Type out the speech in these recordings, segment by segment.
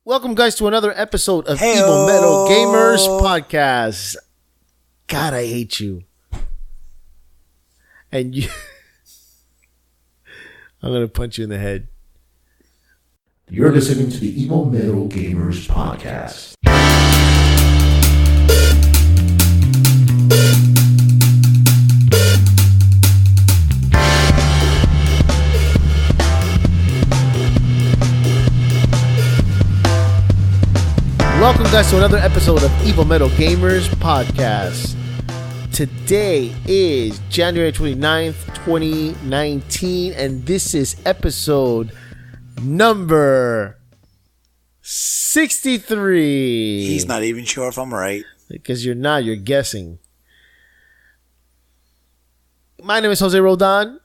Welcome, guys, to another episode of Hey-o. Evil Metal Gamers Podcast. God, I hate you. And you... I'm going to punch you in the head. You're listening to the Evil Metal Gamers Podcast. Welcome, guys, to another episode of Evil Metal Gamers Podcast. Today is January 29th, 2019, and this is episode number 63. He's not even sure if I'm right. Because you're not, you're guessing. My name is Jose Roldan.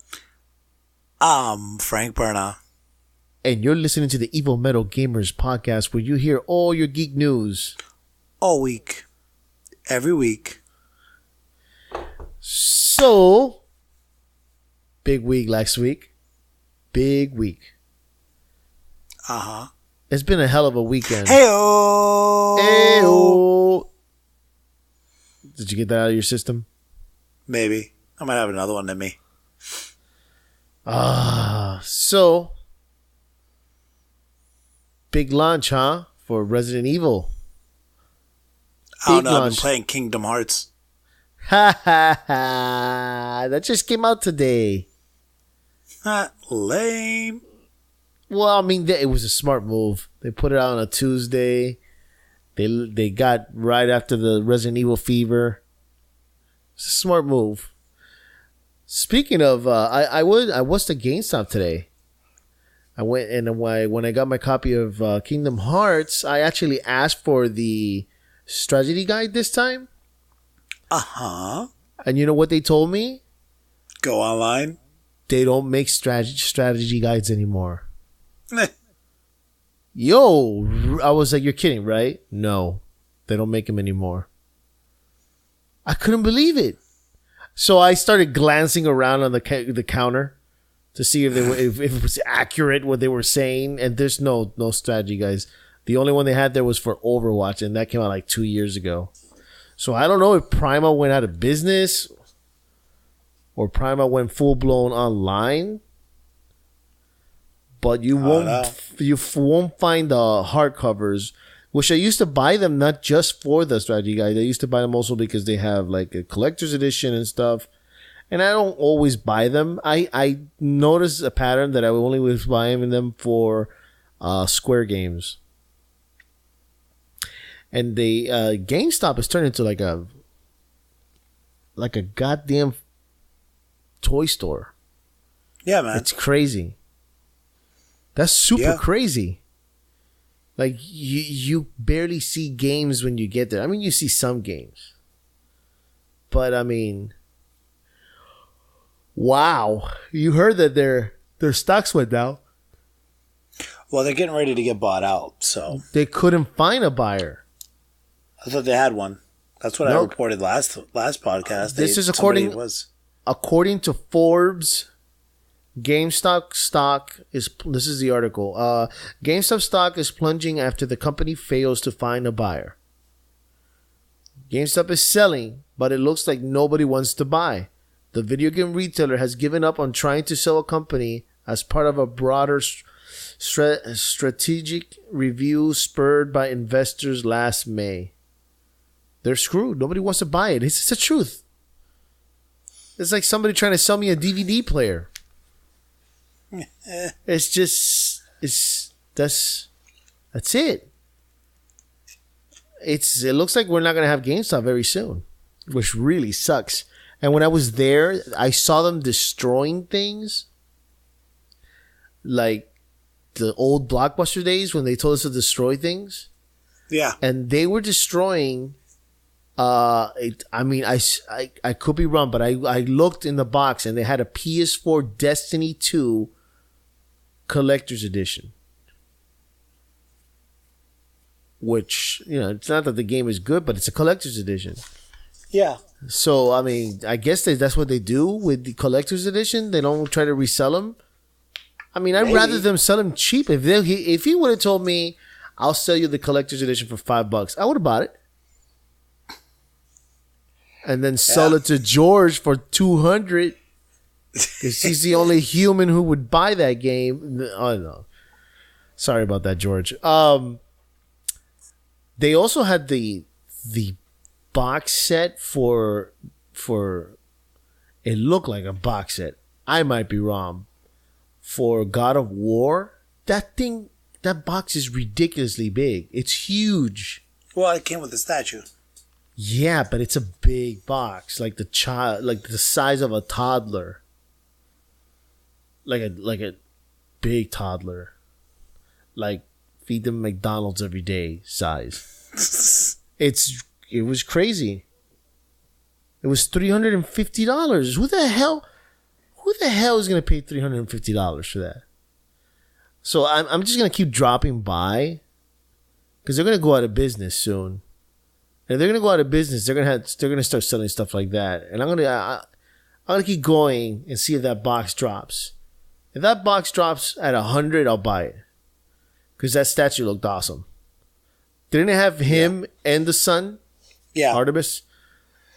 I'm Frank Berna. And you're listening to the Evil Metal Gamers Podcast, where you hear all your geek news. All week. Every week. So, big week last week. Big week. Uh-huh. It's been a hell of a weekend. Hey-o! Hey-o! Did you get that out of your system? Maybe. I might have another one in me. So, big launch, huh? For Resident Evil. I don't Big know. I've been launch. playing Kingdom Hearts. Ha ha ha. That just came out today. Lame. Well, I mean, it was a smart move. They put it out on a Tuesday. They got right after the Resident Evil fever. It's a smart move. Speaking of, I was to GameStop today. I went and when I got my copy of Kingdom Hearts, I actually asked for the strategy guide this time. Uh-huh. And you know what they told me? Go online. They don't make strategy guides anymore. Eh. Yo, I was like, you're kidding, right? No, they don't make them anymore. I couldn't believe it. So I started glancing around on the counter to see if it was accurate what they were saying, and there's no strategy guys. The only one they had there was for Overwatch, and that came out like 2 years ago. So I don't know if Prima went out of business or Prima went full blown online. But you won't find the hardcovers, which I used to buy them not just for the strategy guide. I used to buy them also because they have like a collector's edition and stuff. And I don't always buy them. I noticed a pattern that I only was buying them for Square games. And the GameStop has turned into like a goddamn toy store. Yeah, man. It's crazy. That's super crazy. Like you barely see games when you get there. I mean, you see some games, but I mean, wow! You heard that their stocks went down. Well, they're getting ready to get bought out, so. They couldn't find a buyer. I thought they had one. That's what I reported last podcast. This is according to Forbes. GameStop stock is. This is the article. GameStop stock is plunging after the company fails to find a buyer. GameStop is selling, but it looks like nobody wants to buy. The video game retailer has given up on trying to sell a company as part of a broader strategic review spurred by investors last May. They're screwed. Nobody wants to buy it. It's the truth. It's like somebody trying to sell me a DVD player. That's it. It looks like we're not gonna have GameStop very soon, which really sucks. And when I was there, I saw them destroying things, like the old Blockbuster days when they told us to destroy things. Yeah, and they were destroying. I could be wrong, but I looked in the box and they had a PS4 Destiny 2 collector's edition, which, you know, it's not that the game is good, but it's a collector's edition. Yeah. So I mean, I guess that's what they do with the collector's edition. They don't try to resell them. I mean, I'd rather them sell them cheap. If he would have told me, I'll sell you the collector's edition for $5. I would have bought it. And then sell it to George for $200 because he's the only human who would buy that game. Oh no, sorry about that, George. They also had the box set for it looked like a box set. I might be wrong. For God of War, that box is ridiculously big. It's huge. Well, it came with a statue. Yeah, but it's a big box, like the size of a toddler, like a big toddler, like feed them McDonald's every day size. It was crazy. It was $350. Who the hell is gonna pay $350 for that? So I'm just gonna keep dropping by because they're gonna go out of business soon. And if they're gonna go out of business, they're gonna start selling stuff like that. And I'm gonna keep going and see if that box drops. If that box drops at 100, I'll buy it because that statue looked awesome. Didn't it have him and the son? Yeah, Artemis.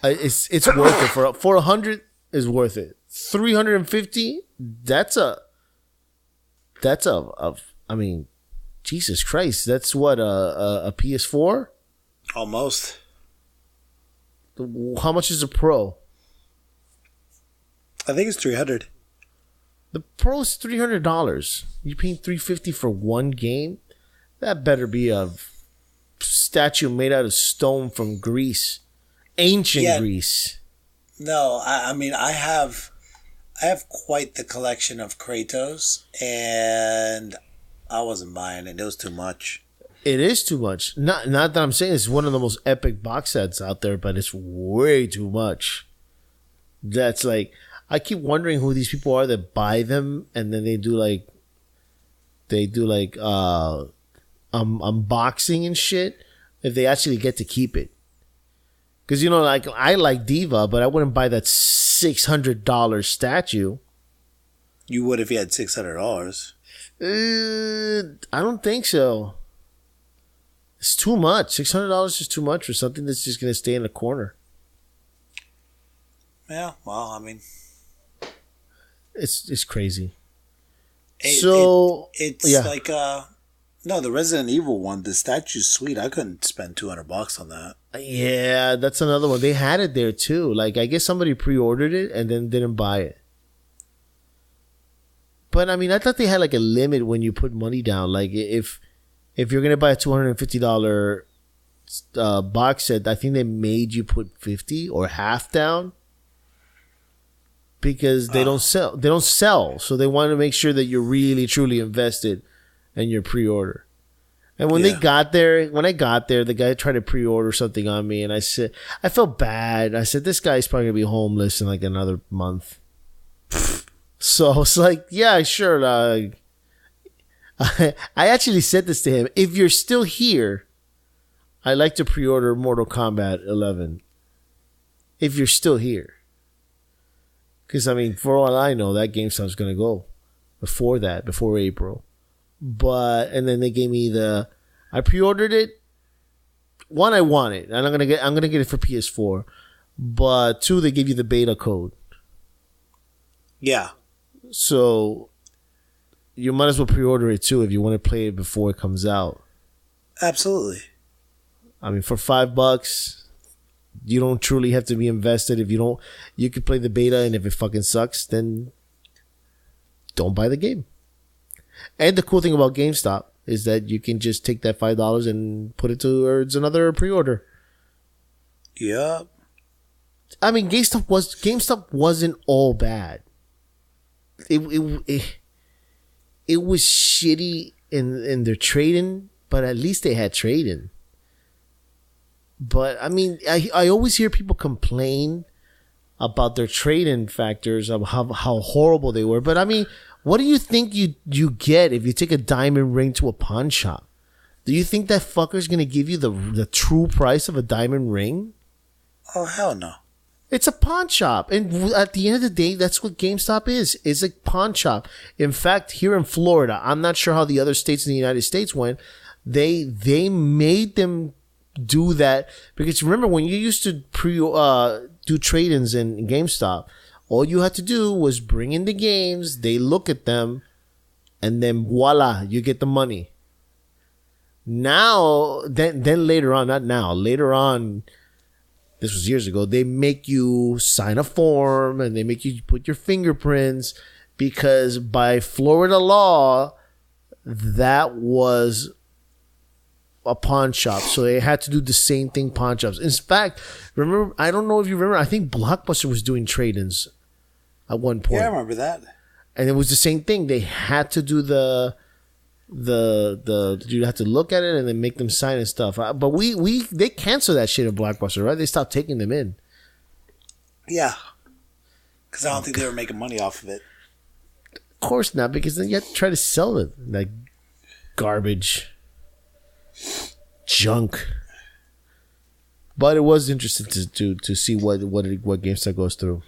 It's worth it for 100. Is worth it. 350. That's a. I mean, Jesus Christ. That's what a PS4. Almost. How much is a Pro? I think it's $300. The Pro's $300. You paying $350 for one game? That better be a statue made out of stone from Greece, ancient Greece. No, I mean I have quite the collection of Kratos, and I wasn't buying it. It was too much. It is too much. Not that I'm saying it's one of the most epic box sets out there, but it's way too much. That's like, I keep wondering who these people are that buy them and then they do like unboxing and shit. If they actually get to keep it, because like I like Diva, but I wouldn't buy that $600 statue. You would if you had $600. I don't think so. It's too much. $600 is too much for something that's just going to stay in the corner. Yeah, well, I mean, it's crazy. It's yeah. like no, the Resident Evil one, the statue's sweet. I couldn't spend $200 on that. Yeah, that's another one. They had it there too. Like, I guess somebody pre-ordered it and then didn't buy it. But I mean, I thought they had like a limit when you put money down. Like, if you're gonna buy a $250 box set, I think they made you put 50 or half down because they don't sell. They don't sell, so they want to make sure that you're really truly invested in your pre-order. And when when I got there, the guy tried to pre-order something on me, and I felt bad. I said, this guy's probably gonna be homeless in like another month. So I was like, yeah, sure. I actually said this to him. If you're still here, I'd like to pre-order Mortal Kombat 11. If you're still here. Because, I mean, for all I know, that GameStop's going to go before April. And then they gave me I pre-ordered it. One, I want it. And I'm going to get it for PS4. But two, they give you the beta code. Yeah. So you might as well pre-order it too if you want to play it before it comes out. Absolutely. I mean, for $5, you don't truly have to be invested. If you don't, you could play the beta, and if it fucking sucks, then don't buy the game. And the cool thing about GameStop is that you can just take that $5 and put it towards another pre-order. Yep. I mean, GameStop wasn't all bad. It was shitty in their trading, but at least they had trading. But I mean, I always hear people complain about their trade-in factors of how horrible they were. But I mean, what do you think you get if you take a diamond ring to a pawn shop? Do you think that fucker's gonna give you the true price of a diamond ring? Oh, hell no. It's a pawn shop. And at the end of the day, that's what GameStop is. It's a pawn shop. In fact, here in Florida, I'm not sure how the other states in the United States went. They made them do that because remember when you used to do trade-ins in GameStop, all you had to do was bring in the games, they look at them, and then voila, you get the money. Now, then later on, not now, later on, this was years ago, they make you sign a form and they make you put your fingerprints because by Florida law, that was a pawn shop. So they had to do the same thing pawn shops. In fact, remember, I don't know if you remember, I think Blockbuster was doing trade-ins at one point. Yeah, I remember that. And it was the same thing. They had to do the you have to look at it and then make them sign and stuff. But they canceled that shit at Blockbuster, right? They stopped taking them in. Yeah, because I don't think they were making money off of it. Of course not, because then you have to try to sell it like garbage, junk. But it was interesting to see what GameStop goes through.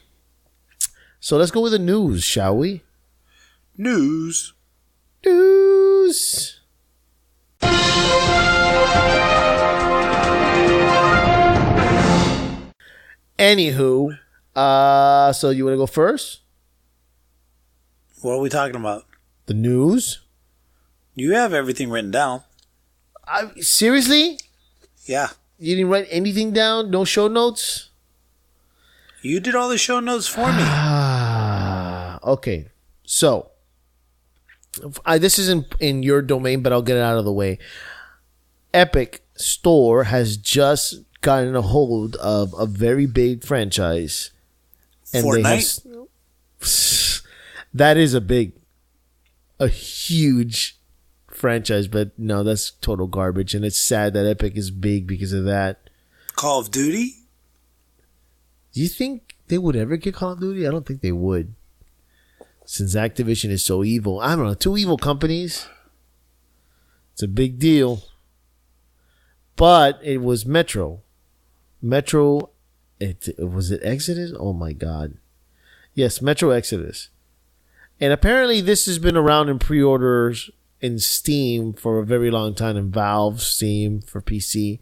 So let's go with the news, shall we? News. Anywho, so you want to go first? What are we talking about? The news? You have everything written down. Seriously? Yeah. You didn't write anything down? No show notes? You did all the show notes for me. Okay. So, this isn't in your domain, but I'll get it out of the way. Epic Store has just gotten a hold of a very big franchise. And Fortnite? That is a huge franchise, but no, that's total garbage. And it's sad that Epic is big because of that. Call of Duty? Do you think they would ever get Call of Duty? I don't think they would. Since Activision is so evil. I don't know. Two evil companies. It's a big deal. But it was Metro. Was it Exodus? Oh my God. Yes, Metro Exodus. And apparently this has been around in pre-orders in Steam for a very long time. In Valve, Steam for PC.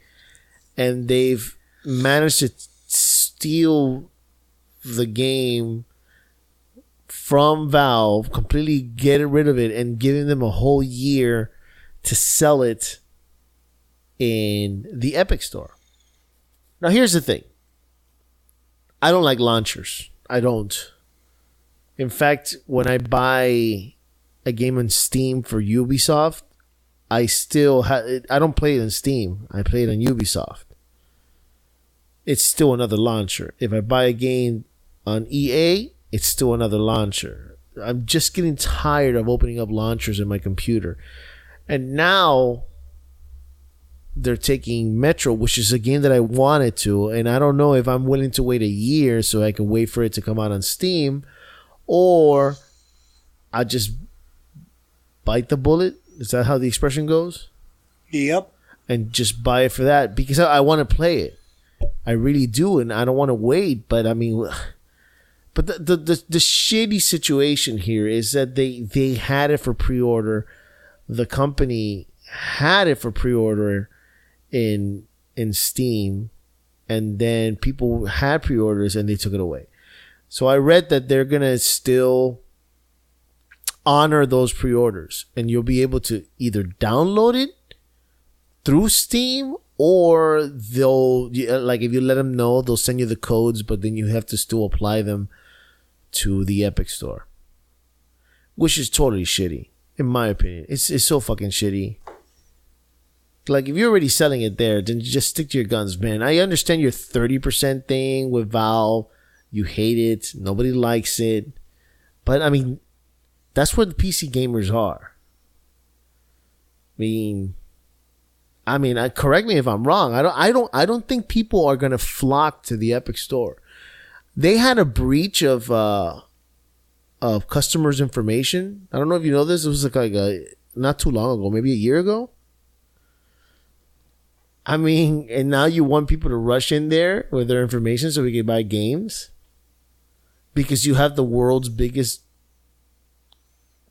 And they've managed to steal the game from Valve, completely get rid of it, and giving them a whole year to sell it in the Epic Store. Now, here's the thing. I don't like launchers. I don't. In fact, when I buy a game on Steam for Ubisoft, I don't play it on Steam. I play it on Ubisoft. It's still another launcher. If I buy a game on EA, it's still another launcher. I'm just getting tired of opening up launchers in my computer. And now they're taking Metro, which is a game that I wanted to, and I don't know if I'm willing to wait a year so I can wait for it to come out on Steam, or I just bite the bullet. Is that how the expression goes? Yep. And just buy it for that because I want to play it. I really do, and I don't want to wait. But I mean, but the shitty situation here is that they had it for pre-order. The company had it for pre-order in Steam, and then people had pre-orders and they took it away. So I read that they're gonna still honor those pre-orders, and you'll be able to either download it through Steam, or they'll, like, if you let them know, they'll send you the codes, but then you have to still apply them to the Epic Store, which is totally shitty, in my opinion. It's so fucking shitty. Like, if you're already selling it there, then just stick to your guns, man. I understand your 30% thing with Valve. You hate it. Nobody likes it. But, I mean, that's what the PC gamers are. I mean, correct me if I'm wrong. I don't think people are gonna flock to the Epic Store. They had a breach of customers' information. I don't know if you know this. It was like not too long ago, maybe a year ago. I mean, and now you want people to rush in there with their information so we can buy games because you have the world's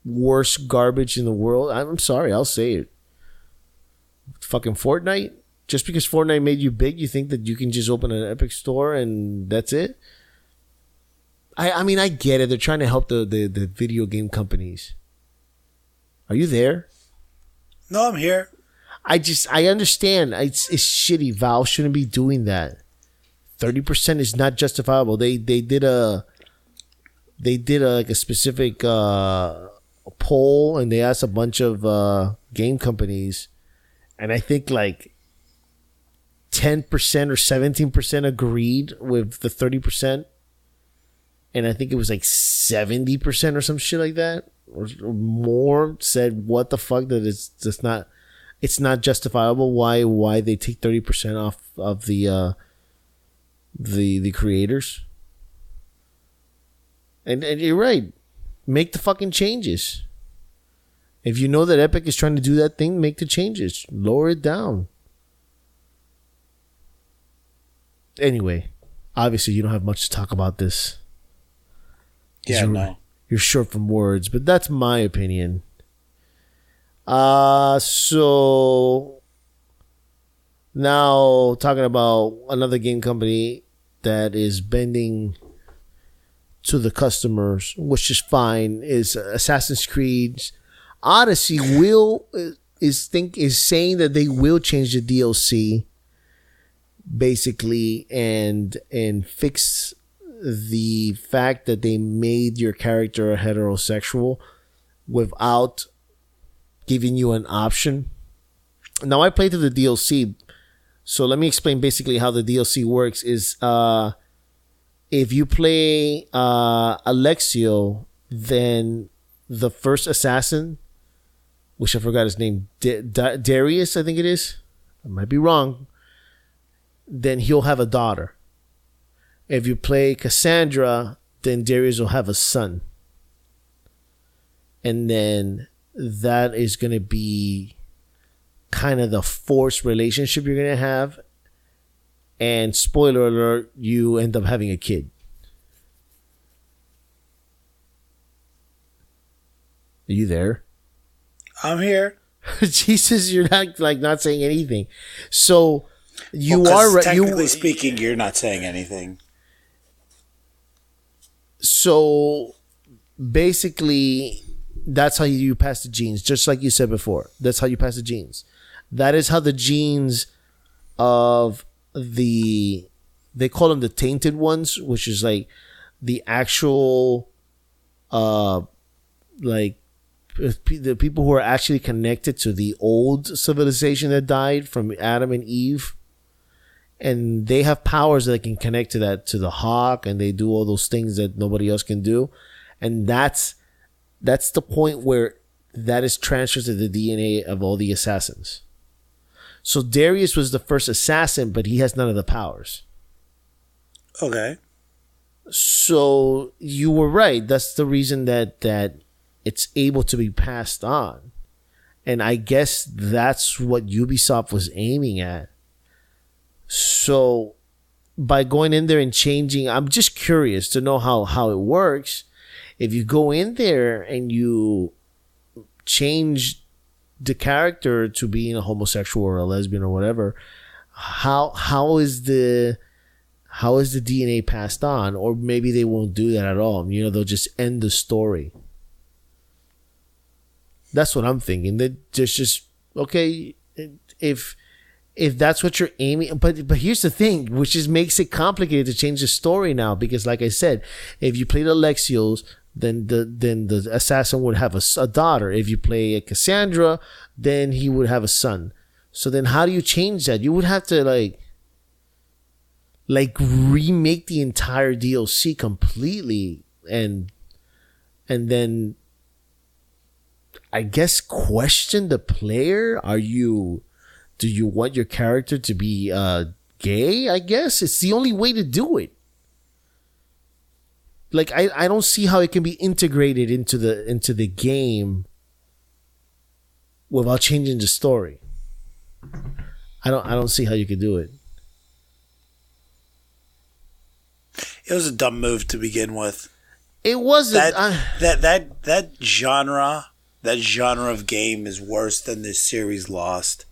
worst garbage in the world. I'm sorry, I'll say it. Fucking Fortnite? Just because Fortnite made you big, you think that you can just open an Epic store and that's it? I mean, I get it. They're trying to help the video game companies. Are you there? No, I'm here. I understand. It's shitty. Valve shouldn't be doing that. 30% is not justifiable. They did a like a specific poll, and they asked a bunch of game companies, and I think like 10% or 17% agreed with the 30%, and I think it was like 70% or some shit like that, or more said, "What the fuck? That is just not. It's not justifiable. Why they take 30% off of the creators?" And you're right. Make the fucking changes. If you know that Epic is trying to do that thing, make the changes. Lower it down. Anyway, obviously you don't have much to talk about this. Yeah, no. You're short from words, but that's my opinion. So now talking about another game company that is bending to the customers, which is fine, is Assassin's Creed Odyssey is saying that they will change the DLC basically and fix the fact that they made your character a heterosexual without giving you an option. Now I played through the DLC, so let me explain basically how the DLC works. Is if you play Alexio, then the first assassin, which I forgot his name, Darius, I think it is. I might be wrong. Then he'll have a daughter. If you play Cassandra, then Darius will have a son. And then that is going to be kind of the forced relationship you're going to have. And spoiler alert, you end up having a kid. Are you there? I'm here. Jesus, you're not saying anything. So you are technically speaking, you're not saying anything. So basically, that's how you pass the genes, just like you said before. That's how you pass the genes. That is how the genes of they call them the tainted ones, which is like the actual like the people who are actually connected to the old civilization that died from Adam and Eve, and they have powers that can connect to the hawk, and they do all those things that nobody else can do, and that's the point where that is transferred to the DNA of all the assassins. So Darius was the first assassin, but he has none of the powers. Okay. So you were right. That's the reason that it's able to be passed on. And I guess that's what Ubisoft was aiming at. So by going in there and changing, I'm just curious to know how it works. If you go in there and you change the character to being a homosexual or a lesbian or whatever, how is the DNA passed on? Or maybe they won't do that at all. They'll just end the story. That's what I'm thinking. That just okay, if that's what you're aiming, but here's the thing, which just makes it complicated to change the story now, because like I said, if you played Alexios, then the assassin would have a daughter. If you play a Cassandra, then he would have a son. So then how do you change that? You would have to like remake the entire DLC completely, and then I guess question the player. Do you want your character to be gay? I guess it's the only way to do it. Like I don't see how it can be integrated into the game without changing the story. I don't see how you could do it. It was a dumb move to begin with. It wasn't. That genre of game is worse than this series Lost.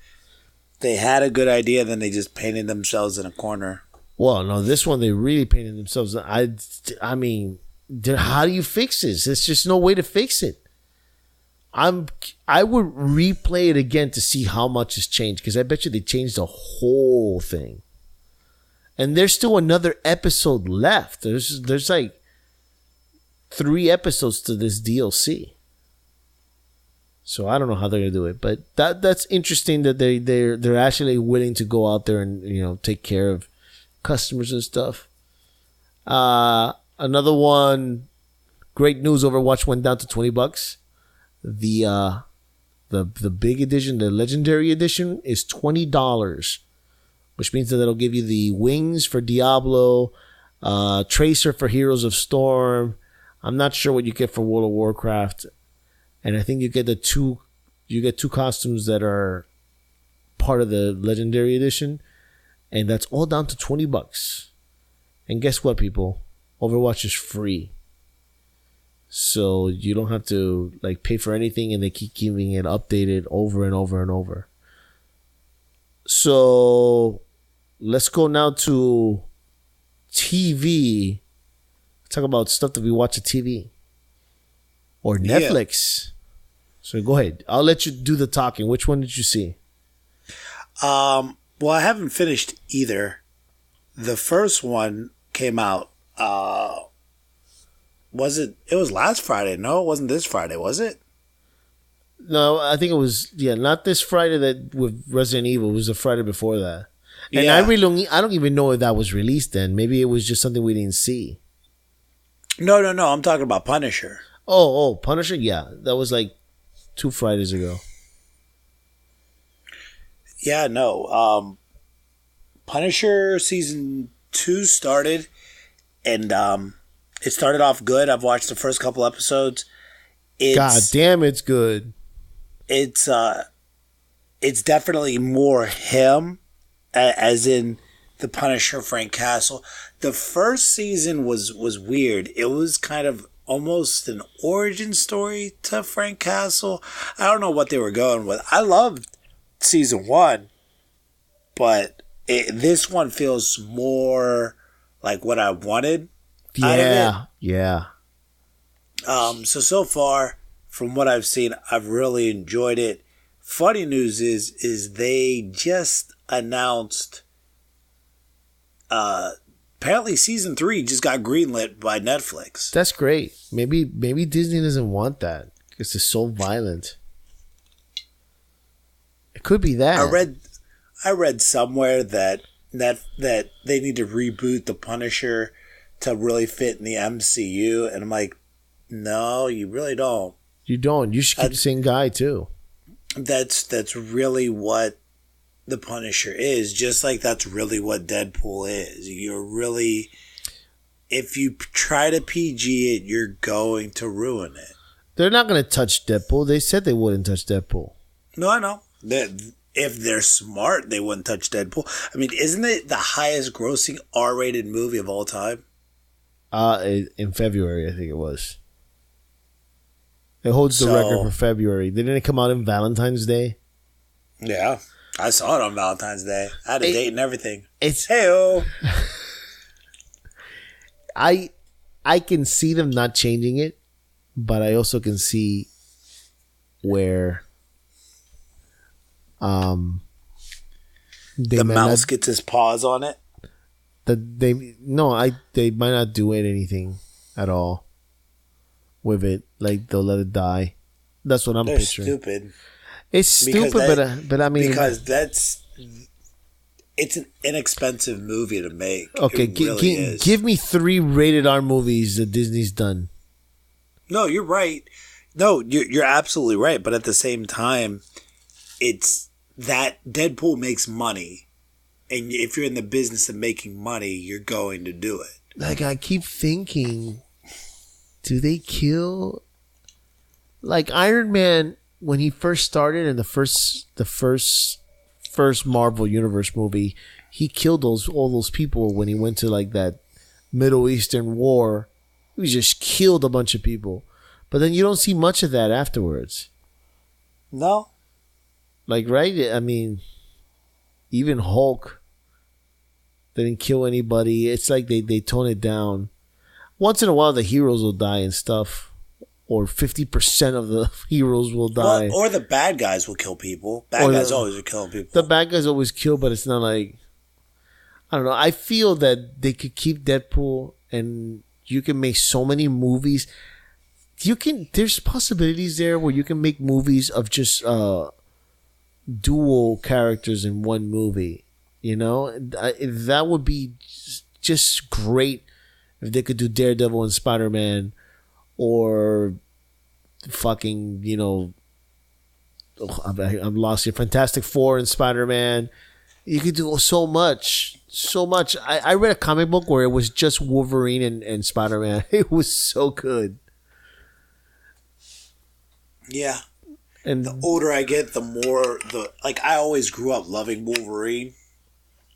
They had a good idea, then they just painted themselves in a corner. Well, no, this one they really painted themselves. I mean, how do you fix this? There's just no way to fix it. I would replay it again to see how much has changed, because I bet you they changed the whole thing. And there's still another episode left. There's like 3 episodes to this DLC. So I don't know how they're gonna do it, but that's interesting that they're actually willing to go out there and take care of customers and stuff. Another one, great news. Overwatch went down to $20. The big edition, the legendary edition, is $20, which means that it'll give you the wings for Diablo, Tracer for Heroes of Storm. I'm not sure what you get for World of Warcraft, and I think you get two costumes that are part of the legendary edition, and that's all down to $20. And guess what, people? Overwatch is free. So you don't have to pay for anything, and they keep keeping it updated over and over and over. So let's go now to TV. Talk about stuff that we watch at TV or Netflix. Yeah. So go ahead. I'll let you do the talking. Which one did you see? Well, I haven't finished either. The first one came out. It was last Friday? No, it wasn't this Friday, was it? No, I think it was, not this Friday that with Resident Evil. It was the Friday before that. And I don't even know if that was released then. Maybe it was just something we didn't see. No. I'm talking about Punisher. Oh, Punisher? Yeah. That was 2 Fridays ago. Yeah, no. Punisher season 2 started, and it started off good. I've watched the first couple episodes. God damn, it's good. It's definitely more him, as in the Punisher, Frank Castle. The first season was weird. It was kind of almost an origin story to Frank Castle. I don't know what they were going with. I loved season 1, but this one feels more like what I wanted. Yeah. So far, from what I've seen, I've really enjoyed it. Funny news is they just announced apparently season 3 just got greenlit by Netflix. That's great. Maybe Disney doesn't want that because it's so violent. It could be that. I read somewhere that they need to reboot the Punisher to really fit in the MCU, and I'm like, no, you really don't. You don't. You should keep the same guy too. That's really what the Punisher is. Just like that's really what Deadpool is. You're really, if you try to PG it, you're going to ruin it. They're not going to touch Deadpool. They said they wouldn't touch Deadpool. No, I know. If they're smart, they wouldn't touch Deadpool. I mean, isn't it the highest grossing R-rated movie of all time? In February, I think it was. It holds the record for February. Didn't it come out on Valentine's Day? Yeah. I saw it on Valentine's Day. I had a date and everything. It's hey-o. I can see them not changing it, but I also can see where the mouse gets his paws on it. They might not do anything at all with it. They'll let it die. That's what I'm picturing. Stupid. It's stupid, but I mean, because it's an inexpensive movie to make. Okay, give me 3 rated R movies that Disney's done. No, you're right. No, you're absolutely right. But at the same time, it's that Deadpool makes money. And if you're in the business of making money, you're going to do it. I keep thinking, do they kill? Iron Man, when he first started in the first Marvel Universe movie, he killed all those people when he went to that Middle Eastern war. He just killed a bunch of people. But then you don't see much of that afterwards. No. Right? I mean, Even Hulk didn't kill anybody. It's like they tone it down. Once in a while, the heroes will die and stuff. Or 50% of the heroes will die. Or the bad guys will kill people. Bad guys always are killing people. The bad guys always kill, but it's not like... I don't know. I feel that they could keep Deadpool and you can make so many movies. There's possibilities there where you can make movies of just dual characters in one movie. You know? That would be just great if they could do Daredevil and Spider-Man. Or fucking, you know, I'm lost here. Fantastic Four and Spider-Man. You could do so much. So much. I read a comic book where it was just Wolverine and Spider-Man. It was so good. Yeah. And the older I get, the more I always grew up loving Wolverine.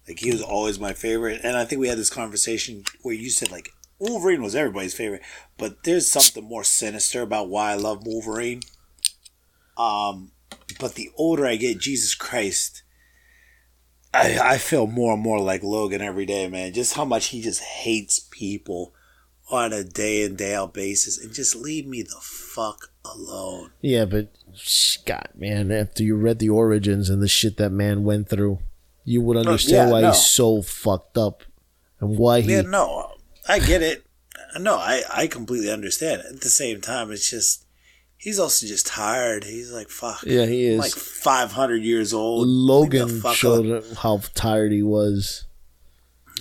Like, he was always my favorite. And I think we had this conversation where you said, like, Wolverine was everybody's favorite, but there's something more sinister about why I love Wolverine. But the older I get, Jesus Christ, I feel more and more like Logan every day, man. Just how much he just hates people on a day in, day out basis, and just leave me the fuck alone. Yeah, but God, man, after you read the origins and the shit that man went through, you would understand why he's so fucked up and why he. Yeah, no. I get it. No, I completely understand. At the same time, it's just, he's also just tired. He's like, fuck. Yeah, he is. Like 500 years old. Logan showed how tired he was.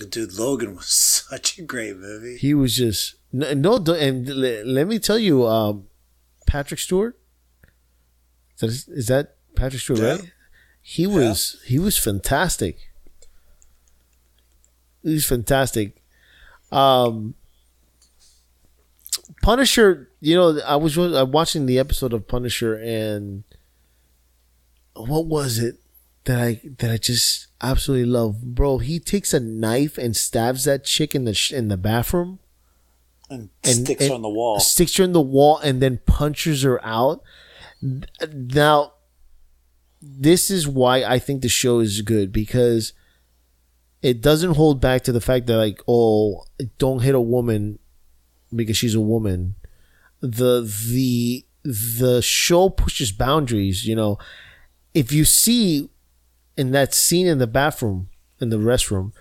Dude, Logan was such a great movie. He was just, and let me tell you, Patrick Stewart, is that Patrick Stewart, right? He was fantastic. He was fantastic. Punisher, you know, I was watching the episode of Punisher, and what was it that I just absolutely love, bro? He takes a knife and stabs that chick in the bathroom, and sticks her on the wall. Sticks her in the wall, and then punches her out. Now, this is why I think the show is good, because it doesn't hold back to the fact that, like, oh, don't hit a woman because she's a woman. The show pushes boundaries, you know. If you see in that scene in the bathroom, in the restroom,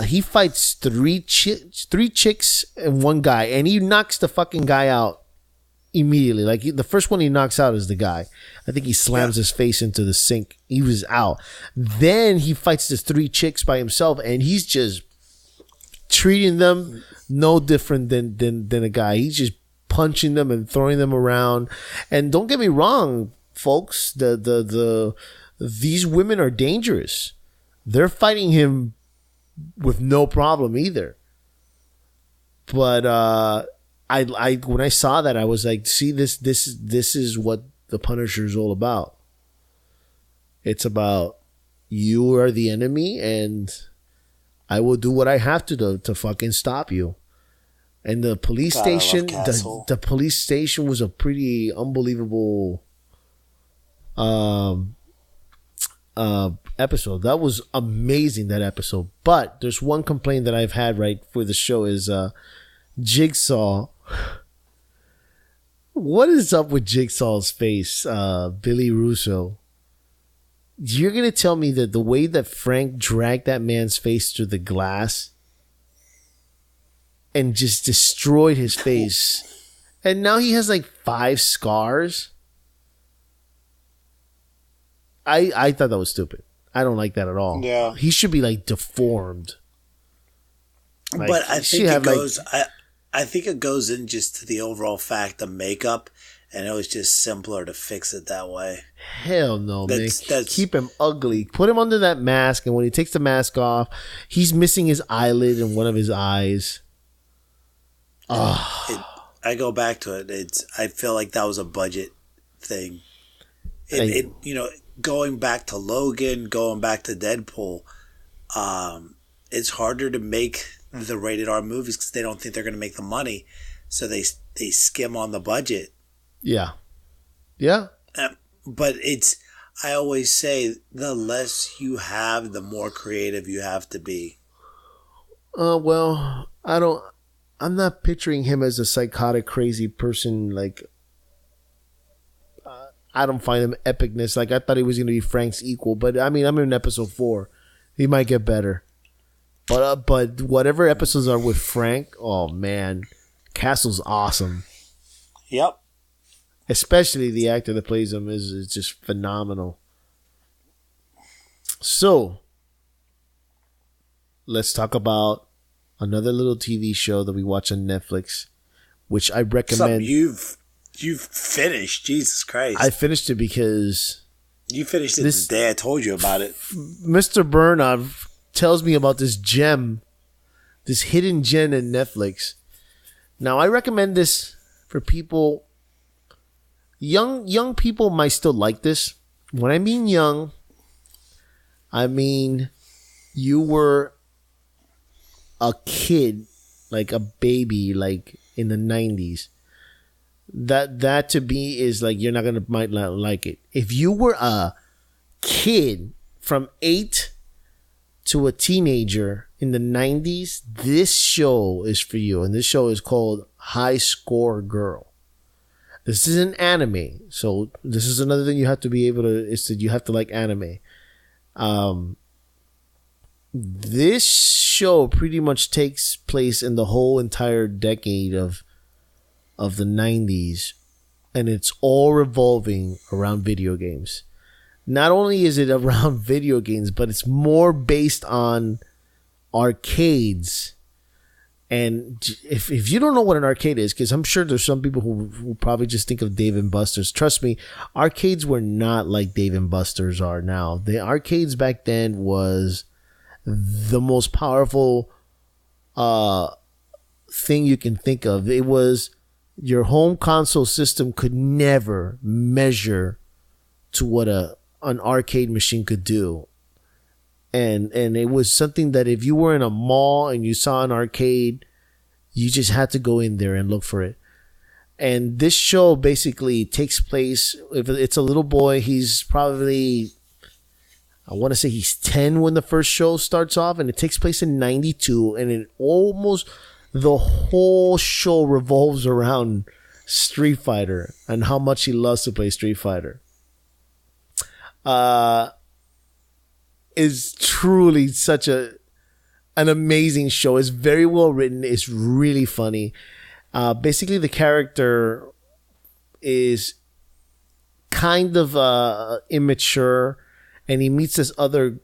he fights three chicks and one guy, and he knocks the fucking guy out immediately. Like, the first one he knocks out is the guy. I think he slams his face into the sink. He was out. Then he fights the three chicks by himself, and he's just treating them no different than a guy. He's just punching them and throwing them around. And don't get me wrong, folks. These women are dangerous. They're fighting him with no problem either. But I when I saw that, I was like, see, this is what the Punisher is all about. It's about, you are the enemy, and I will do what I have to do to fucking stop you. And the police station, the police station was a pretty unbelievable episode. That was amazing, that episode. But there's one complaint that I've had right for the show is Jigsaw. What is up with Jigsaw's face, Billy Russo? You're going to tell me that the way that Frank dragged that man's face through the glass and just destroyed his face, and now he has like 5 scars? I thought that was stupid. I don't like that at all. Yeah. He should be like deformed. Like, but I think it goes, I think it goes in just to the overall fact of makeup, and it was just simpler to fix it that way. Hell no, man. Keep him ugly. Put him under that mask, and when he takes the mask off, he's missing his eyelid and one of his eyes. I go back to it. I feel like that was a budget thing. Going back to Logan, going back to Deadpool, it's harder to make the rated R movies because they don't think they're going to make the money, so they skim on the budget. Yeah. But I always say the less you have, the more creative you have to be. Well, I'm not picturing him as a psychotic, crazy person. Like, I don't find him epicness. Like, I thought he was going to be Frank's equal, but I mean, I'm in episode 4. He might get better. But whatever episodes are with Frank, oh man, Castle's awesome. Yep. Especially the actor that plays him is just phenomenal. So, let's talk about another little TV show that we watch on Netflix, which I recommend. You've finished, Jesus Christ. I finished it because you finished it the day I told you about it. Mr. Burnov tells me about this gem, this hidden gem in Netflix. Now, I recommend this for people. Young people might still like this. When I mean young, I mean you were a kid, like a baby, like in the 90s. That to me is like you're might not like it. If you were a kid from 8 to a teenager in the 90s, this show is for you. And this show is called High Score Girl. This is an anime. So this is another thing you have to be able to, is that you have to like anime. This show pretty much takes place in the whole entire decade of the 90s. And it's all revolving around video games. Not only is it around video games, but it's more based on arcades. And if you don't know what an arcade is, because I'm sure there's some people who probably just think of Dave and Buster's. Trust me, arcades were not like Dave and Buster's are now. The arcades back then was the most powerful thing you can think of. It was your home console system could never measure to what an arcade machine could do. And it was something that if you were in a mall and you saw an arcade, you just had to go in there and look for it. And this show basically takes place, if it's a little boy, he's probably, I want to say he's 10 when the first show starts off, and it takes place in 92, and it almost, the whole show revolves around Street Fighter and how much he loves to play Street Fighter. Is truly such an amazing show. It's very well written. It's really funny. Basically, the character is kind of immature, and he meets this other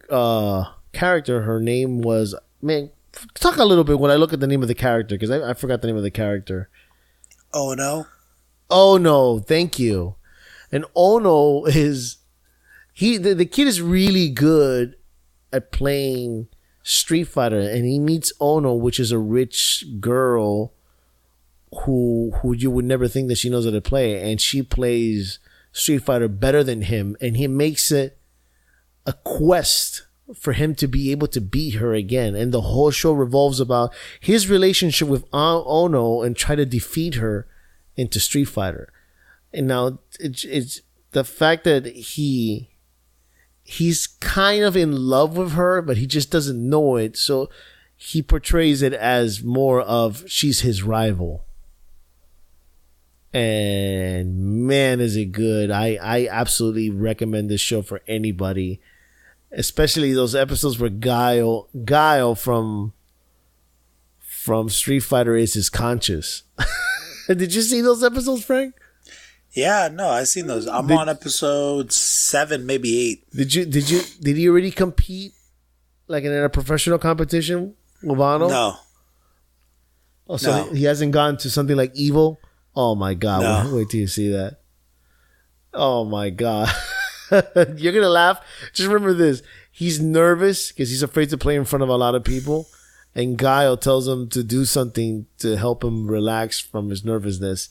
character. Her name was, man, talk a little bit when I look at the name of the character, because I forgot the name of the character. Ono? Ono, thank you. And Ono is, the kid is really good at playing Street Fighter, and he meets Ono, which is a rich girl who you would never think that she knows how to play, and she plays Street Fighter better than him, and he makes it a quest for him to be able to beat her again. And the whole show revolves about his relationship with Ono and try to defeat her into Street Fighter. And now it's the fact that he's kind of in love with her, but he just doesn't know it. So he portrays it as more of she's his rival. And man, is it good. I absolutely recommend this show for anybody. Especially those episodes where Guile from Street Fighter is his conscious. Did you see those episodes, Frank? Yeah, no, I've seen those. I'm on episode 7, maybe 8. Did he already compete like in a professional competition with Ano? No. Oh, so he hasn't gone to something like Evil? Oh my God. No. Wait till you see that. Oh my God. You're going to laugh. Just remember this. He's nervous because he's afraid to play in front of a lot of people. And Guile tells him to do something to help him relax from his nervousness.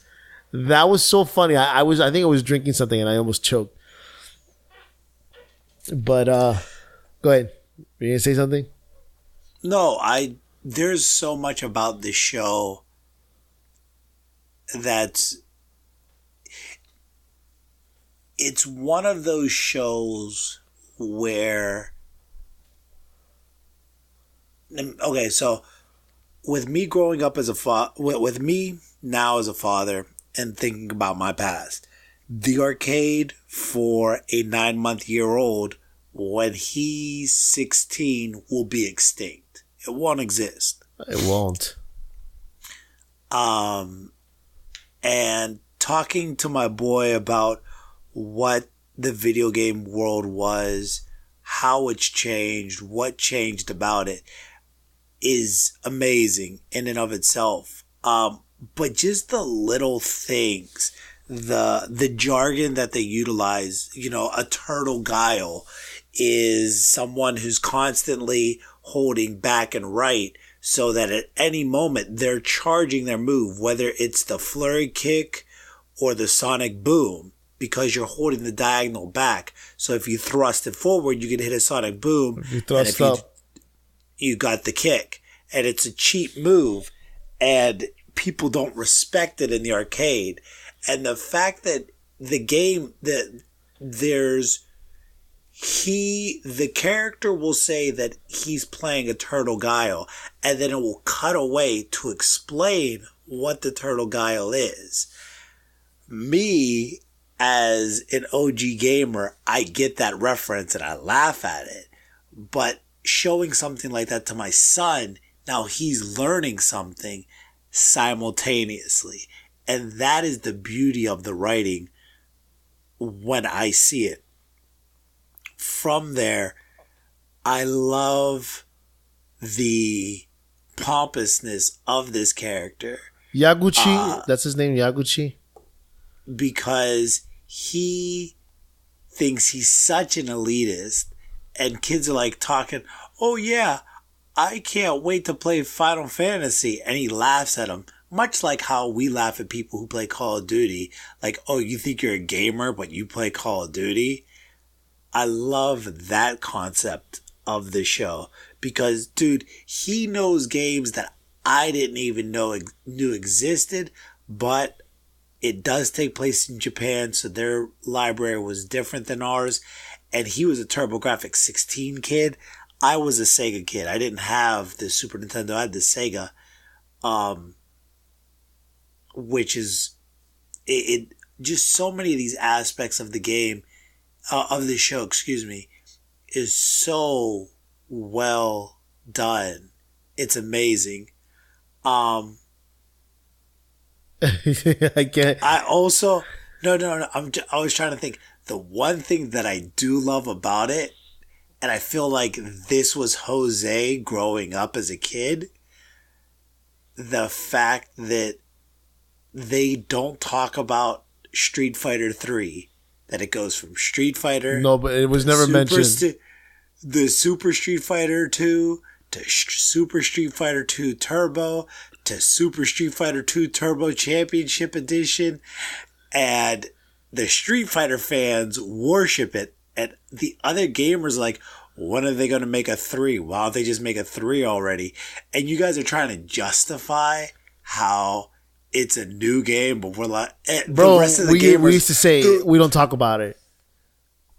That was so funny. I think I was drinking something and I almost choked. But go ahead. Were you going to say something? No, there's so much about this show that it's one of those shows where, okay, so with me growing up as with me now as a father and thinking about my past, the arcade for a 9-month-year-old when he's 16 will be extinct. It won't exist. It won't. And talking to my boy about what the video game world was, how it's changed, what changed about it is amazing in and of itself. But just the little things, the jargon that they utilize, a turtle guile is someone who's constantly holding back and right so that at any moment they're charging their move, whether it's the flurry kick or the sonic boom, because you're holding the diagonal back. So if you thrust it forward, you can hit a sonic boom. If you thrust up, you got the kick. And it's a cheap move, and people don't respect it in the arcade. And the fact that the game, that the character will say that he's playing a turtle guile, and then it will cut away to explain what the turtle guile is. Me, as an OG gamer, I get that reference and I laugh at it. But showing something like that to my son, now he's learning something simultaneously. And that is the beauty of the writing when I see it. From there, I love the pompousness of this character. Yaguchi, that's his name, Yaguchi? Because he thinks he's such an elitist, and kids are like talking, oh yeah, I can't wait to play Final Fantasy, and he laughs at them, much like how we laugh at people who play Call of Duty, like, oh, you think you're a gamer, but you play Call of Duty? I love that concept of the show, because, dude, he knows games that I didn't even knew existed, but it does take place in Japan, so their library was different than ours. And he was a TurboGrafx 16 kid. I was a Sega kid. I didn't have the Super Nintendo. I had the Sega, which is it. Just so many of these aspects of the game, of the show, is so well done. It's amazing. I can't. I also no. I was trying to think. The one thing that I do love about it, and I feel like this was Jose growing up as a kid, the fact that they don't talk about Street Fighter 3, that it goes from Street Fighter. No, but it was never mentioned. The Super Street Fighter 2 to Super Street Fighter 2 Turbo to Super Street Fighter 2 Turbo Championship Edition, and the Street Fighter fans worship it, and the other gamers are like, when are they going to make a 3? Why don't they just make a 3 already? And you guys are trying to justify how it's a new game, but we're like, bro, the rest of the gamers, we used to say we don't talk about it.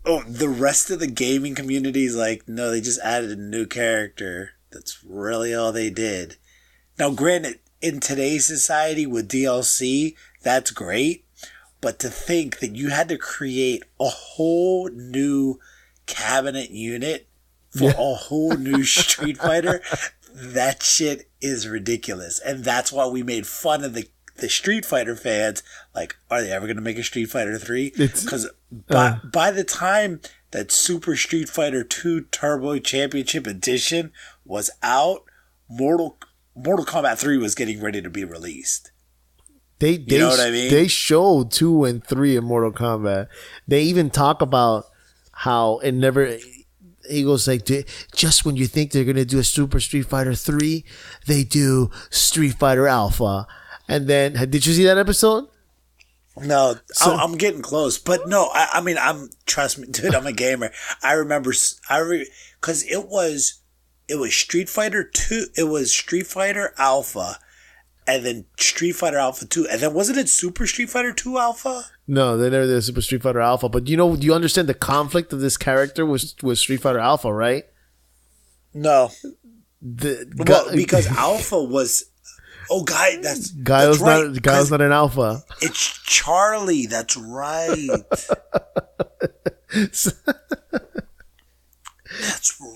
Oh, the rest of the gaming community is like, no, they just added a new character. That's really all they did. Now, granted, in today's society with DLC, that's great. But to think that you had to create a whole new cabinet unit for a whole new Street Fighter, that shit is ridiculous. And that's why we made fun of the Street Fighter fans. Like, are they ever going to make a Street Fighter 3? Because by the time that Super Street Fighter 2 Turbo Championship Edition was out, Mortal Kombat 3 was getting ready to be released. You know what I mean? They showed 2 and 3 in Mortal Kombat. They even talk about how it never. He goes like, just when you think they're gonna do a Super Street Fighter 3, they do Street Fighter Alpha. And then, did you see that episode? No, I'm getting close, but no, I mean, trust me, dude, I'm a gamer. I remember, because it was Street Fighter 2, it was Street Fighter Alpha, and then Street Fighter Alpha 2, and then wasn't it Super Street Fighter 2 Alpha? No, they never did Super Street Fighter Alpha. But do you understand the conflict of this character with Street Fighter Alpha, right? No. Because Alpha was... Oh, that's Guile's right. Guile's not an Alpha. It's Charlie. That's right. That's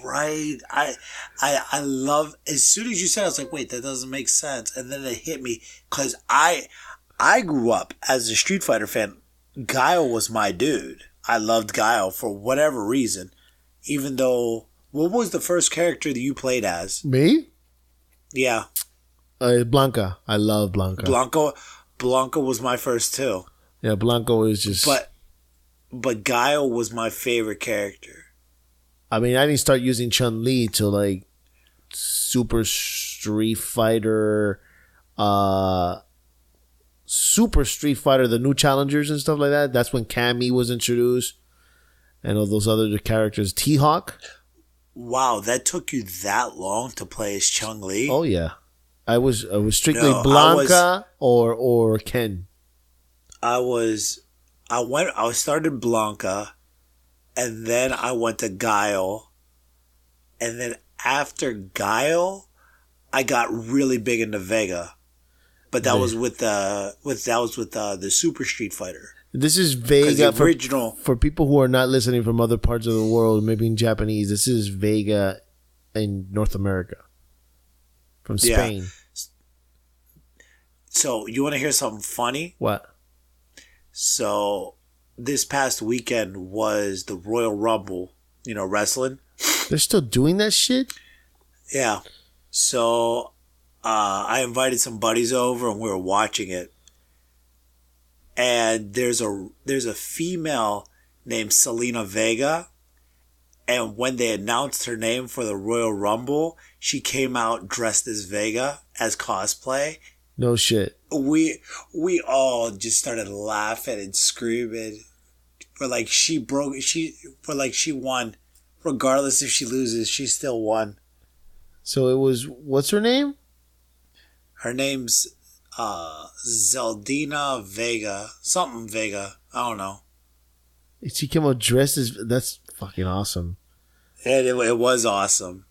right. I love... As soon as you said it, I was like, wait, that doesn't make sense. And then it hit me. Because I grew up as a Street Fighter fan. Guile was my dude. I loved Guile for whatever reason. Even though... What was the first character that you played as? Me? Yeah. Blanca. I love Blanca. Blanca was my first too. Yeah, Blanca was just... But Guile was my favorite character. I mean, I didn't start using Chun-Li till like Super Street Fighter, the new challengers and stuff like that. That's when Cammy was introduced. And all those other characters. T-Hawk. Wow, that took you that long to play as Chun-Li? Oh, yeah. I was strictly Blanca or Ken. I started Blanca, and then I went to Guile, and then after Guile, I got really big into Vega, but that was with the Super Street Fighter. This is Vega original for people who are not listening from other parts of the world, maybe in Japanese. This is Vega in North America from Spain. Yeah. So, you want to hear something funny? What? So, this past weekend was the Royal Rumble, wrestling. They're still doing that shit? Yeah. So, I invited some buddies over and we were watching it. And there's a female named Selena Vega. And when they announced her name for the Royal Rumble, she came out dressed as Vega as cosplay. No shit. We all just started laughing and screaming. She won. Regardless if she loses, she still won. So it was, what's her name? Her name's Zeldina Vega. Something Vega. I don't know. She came out dressed as, that's fucking awesome. And it was awesome.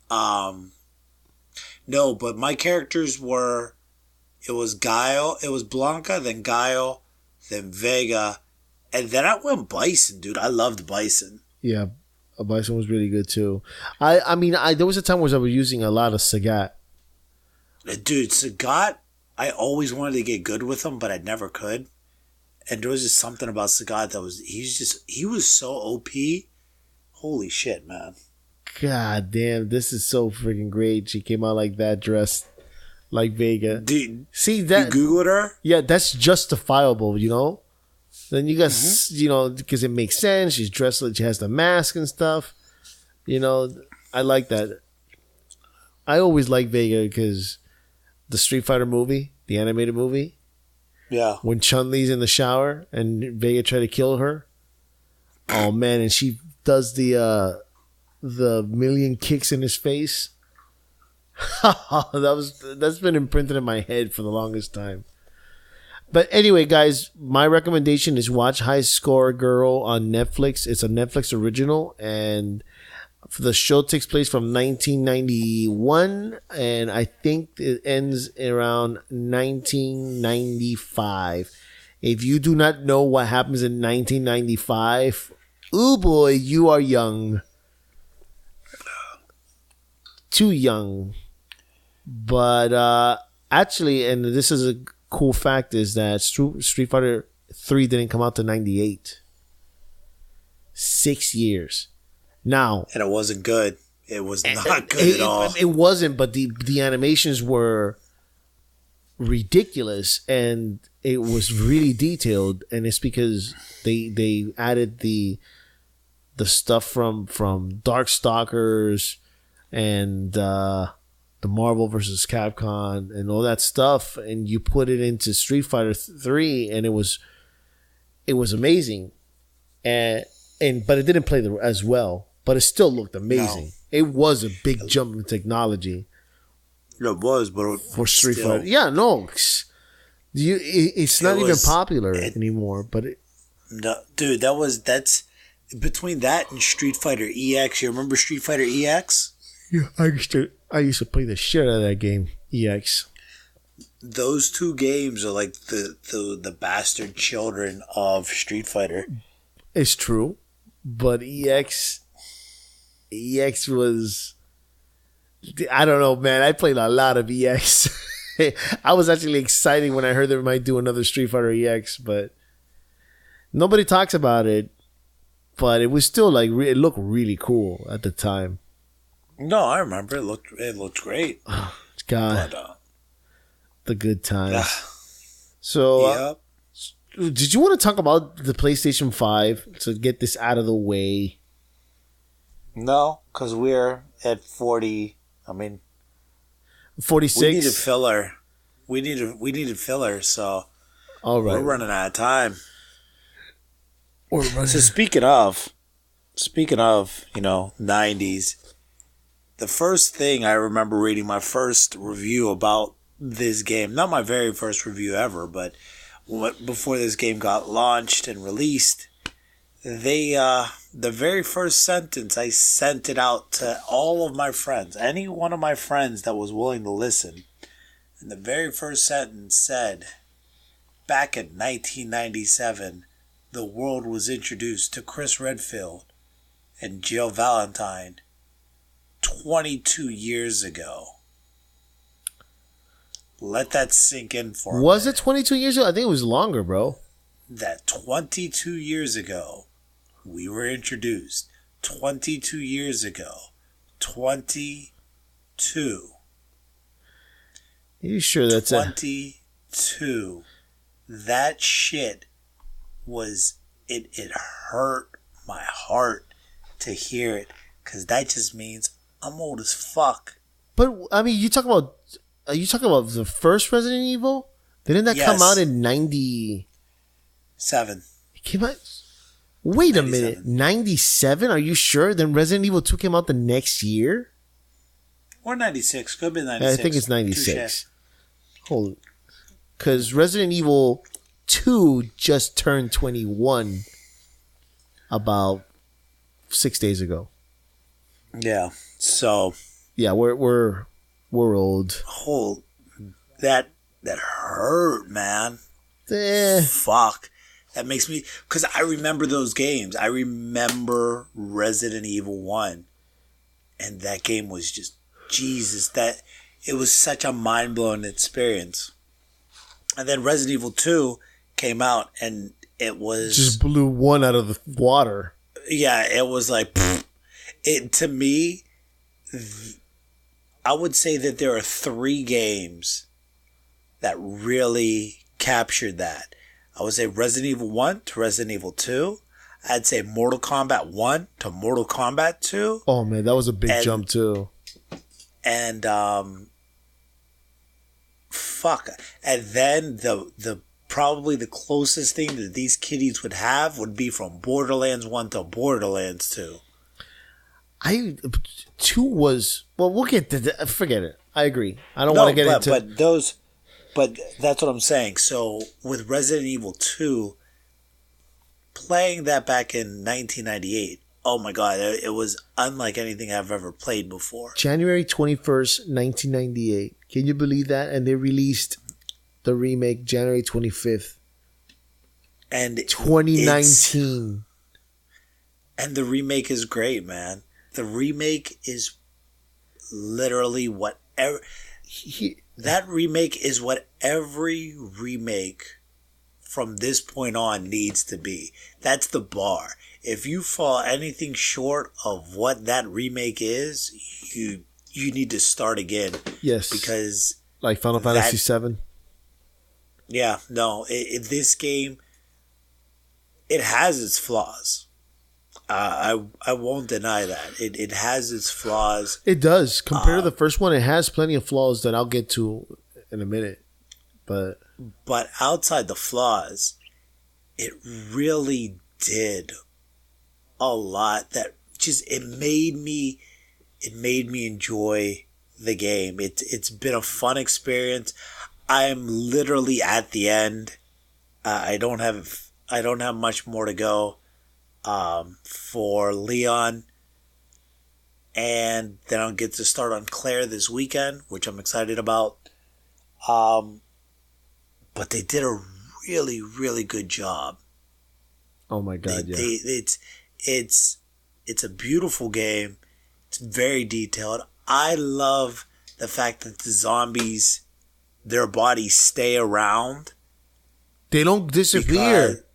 No, but my characters were, it was Guile, it was Blanca, then Guile, then Vega, and then I went Bison, dude. I loved Bison. Yeah, Bison was really good too. I mean, there was a time where I was using a lot of Sagat. Dude, Sagat, I always wanted to get good with him, but I never could. And there was just something about Sagat that he was so OP. Holy shit, man. God damn, this is so freaking great. She came out like that, dressed like Vega. Dude, see that? You Googled her? Yeah, that's justifiable, Then you got, because it makes sense. She's dressed like she has the mask and stuff. I like that. I always like Vega because the Street Fighter movie, the animated movie. Yeah. When Chun-Li's in the shower and Vega tried to kill her. Oh man, and she does the million kicks in his face. That's been imprinted in my head for the longest time. But anyway, guys, my recommendation is watch High Score Girl on Netflix. It's a Netflix original, and the show takes place from 1991, and I think it ends around 1995. If you do not know what happens in 1995, ooh boy, you are young. Too young. But actually, and this is a cool fact, is that Street Fighter 3 didn't come out to 98. 6 years. Now, and it wasn't good. It was not good at all. It wasn't, but the animations were ridiculous, and it was really detailed, and it's because they added the stuff from Darkstalkers and the Marvel vs. Capcom and all that stuff, and you put it into Street Fighter 3, and it was amazing, but it didn't play as well, but it still looked amazing. No. It was a big jump in technology. It was, but for Street still, Fighter. Yeah, no, it's not even popular anymore. But no, dude, that's between that and Street Fighter EX. You remember Street Fighter EX? yeah, I used to play the shit out of that game, EX. Those two games are like the bastard children of Street Fighter. It's true, but EX was, I don't know, man. I played a lot of EX. I was actually excited when I heard they might do another Street Fighter EX, but nobody talks about it. But it was still like it looked really cool at the time. No, I remember it looked great. God, But, the good times. So, did you want to talk about the PlayStation 5 to get this out of the way? no, because we're at 40. I mean, 46. we needed filler. We needed filler. So All right, we're running out of time. We're running. So speaking of, 90s, the first thing I remember reading my first review about this game, not my very first review ever, but before this game got launched and released, the very first sentence, I sent it out to all of my friends, any one of my friends that was willing to listen. And the very first sentence said, back in 1997, the world was introduced to Chris Redfield and Jill Valentine 22 years ago. Let that sink in for a minute. Was it 22 years ago? I think it was longer, bro. That 22 years ago, we were introduced. 22 years ago. 22. Are you sure that's 22. That shit was, it hurt my heart to hear it, because that just means I'm old as fuck. But I mean, are you talking about the first Resident Evil? Didn't that come out in 97? It came out. Wait 97. a minute, 97? Are you sure? Then Resident Evil 2 came out the next year? Or 96. Could be 96. I think it's 96. Hold, because Resident Evil 2 just turned 21 about 6 days ago. Yeah. So. Yeah, we're old. That hurt, man. Fuck. That makes me, because I remember those games. I remember Resident Evil 1, and that game was just, Jesus, that it was such a mind-blowing experience. And then Resident Evil 2 came out, and it was just blew one out of the water. Yeah, it was like, it, to me, I would say that there are 3 games that really captured that. I would say Resident Evil 1 to Resident Evil 2. I'd say Mortal Kombat 1 to Mortal Kombat 2. Oh man, that was a big jump too. And fuck. And then the probably the closest thing that these kiddies would have would be from Borderlands 1 to Borderlands 2. 2 was, well, we'll get to that. Forget it. I agree. I don't want to get into But that's what I'm saying. So with Resident Evil 2, playing that back in 1998, oh my god, it was unlike anything I've ever played before. January 21st, 1998. Can you believe that? And they released the remake January 25th. And 2019. And the remake is great, man. The remake is literally whatever. That remake is what every remake from this point on needs to be. That's the bar. If you fall anything short of what that remake is, you need to start again. Yes. Because like Final Fantasy VII. Yeah, no. This game, it has its flaws. I won't deny that. It has its flaws. It does. Compared to the first one, it has plenty of flaws that I'll get to in a minute. But outside the flaws, it really did a lot that just it made me enjoy the game. It's been a fun experience. I'm literally at the end. I don't have much more to go for Leon, and then I'll get to start on Claire this weekend, which I'm excited about. But they did a really, really good job. Oh my god! It's a beautiful game. It's very detailed. I love the fact that the zombies, their bodies stay around. They don't disappear.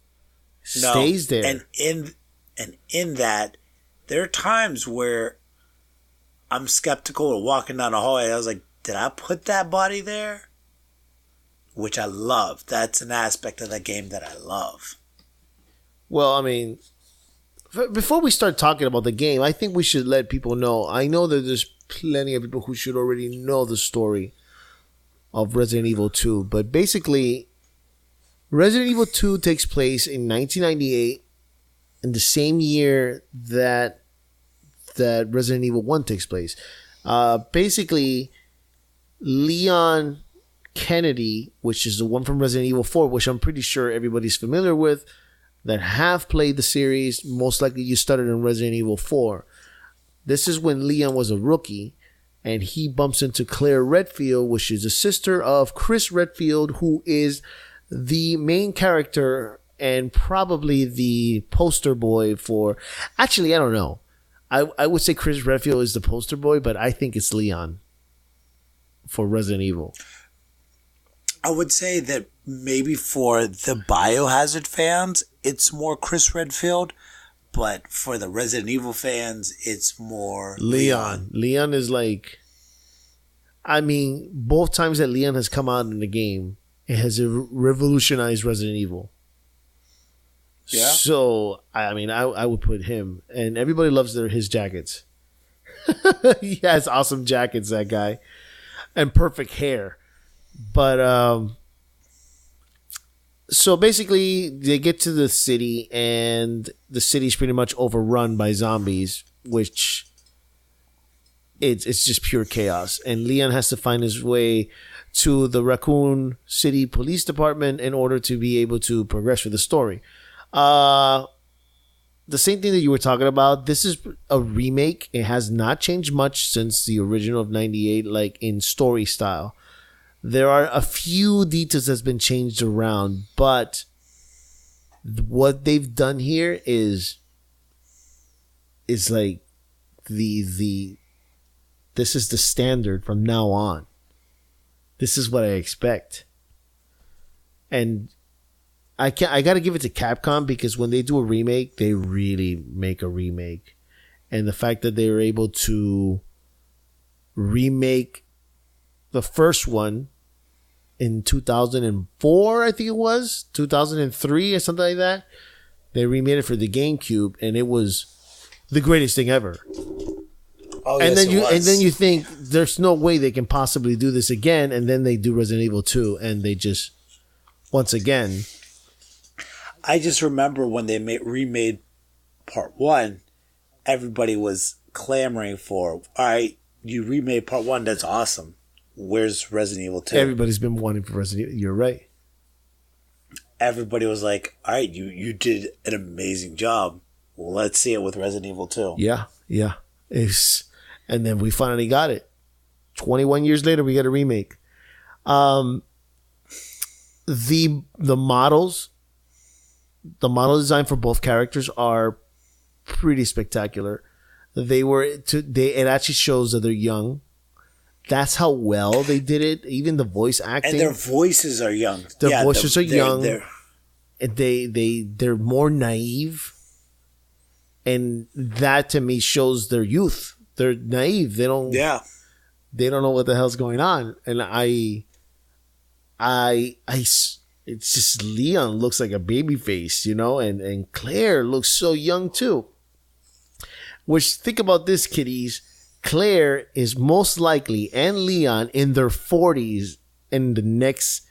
Stays there. And in that, there are times where I'm skeptical of walking down the hallway. I was like, did I put that body there? Which I love. That's an aspect of the game that I love. Well, I mean, before we start talking about the game, I think we should let people know. I know that there's plenty of people who should already know the story of Resident Evil 2. But basically, Resident Evil 2 takes place in 1998, in the same year that Resident Evil 1 takes place. Basically, Leon Kennedy, which is the one from Resident Evil 4, which I'm pretty sure everybody's familiar with, that have played the series, most likely you started in Resident Evil 4. This is when Leon was a rookie, and he bumps into Claire Redfield, which is the sister of Chris Redfield, who is the main character and probably the poster boy for... Actually, I don't know. I would say Chris Redfield is the poster boy, but I think it's Leon for Resident Evil. I would say that maybe for the Biohazard fans, it's more Chris Redfield, but for the Resident Evil fans, it's more Leon. Leon is like... I mean, both times that Leon has come out in the game, it has revolutionized Resident Evil. Yeah. So, I mean, I would put him. And everybody loves his jackets. He has awesome jackets, that guy. And perfect hair. But, so basically, they get to the city, and the city's pretty much overrun by zombies, which it's just pure chaos. And Leon has to find his way to the Raccoon City Police Department in order to be able to progress with the story. The same thing that you were talking about, this is a remake. It has not changed much since the original of 98, like in story style. There are a few details that's been changed around, but what they've done here is like this is the standard from now on. This is what I expect. And I got to give it to Capcom, because when they do a remake, they really make a remake. And the fact that they were able to remake the first one in 2004, I think it was 2003 or something like that. They remade it for the GameCube, and it was the greatest thing ever. Oh, and yes, then you think there's no way they can possibly do this again, and then they do Resident Evil 2, and they just once again. I just remember when they remade Part 1, everybody was clamoring for, all right, you remade Part 1, that's awesome. Where's Resident Evil 2? Everybody's been wanting for Resident Evil. You're right. Everybody was like, all right, you did an amazing job. Well, let's see it with Resident Evil 2. Yeah. And then we finally got it. 21 years later, we got a remake. The models, the model design for both characters are pretty spectacular. It actually shows that they're young. That's how well they did it. Even the voice acting, and their voices are young. Their voices are young. They're more naive, and that to me shows their youth. They're naive. They don't. Yeah. They don't know what the hell's going on, and it's just Leon looks like a baby face, and Claire looks so young too. Which, think about this, kiddies. Claire is most likely, and Leon, in their 40s in the next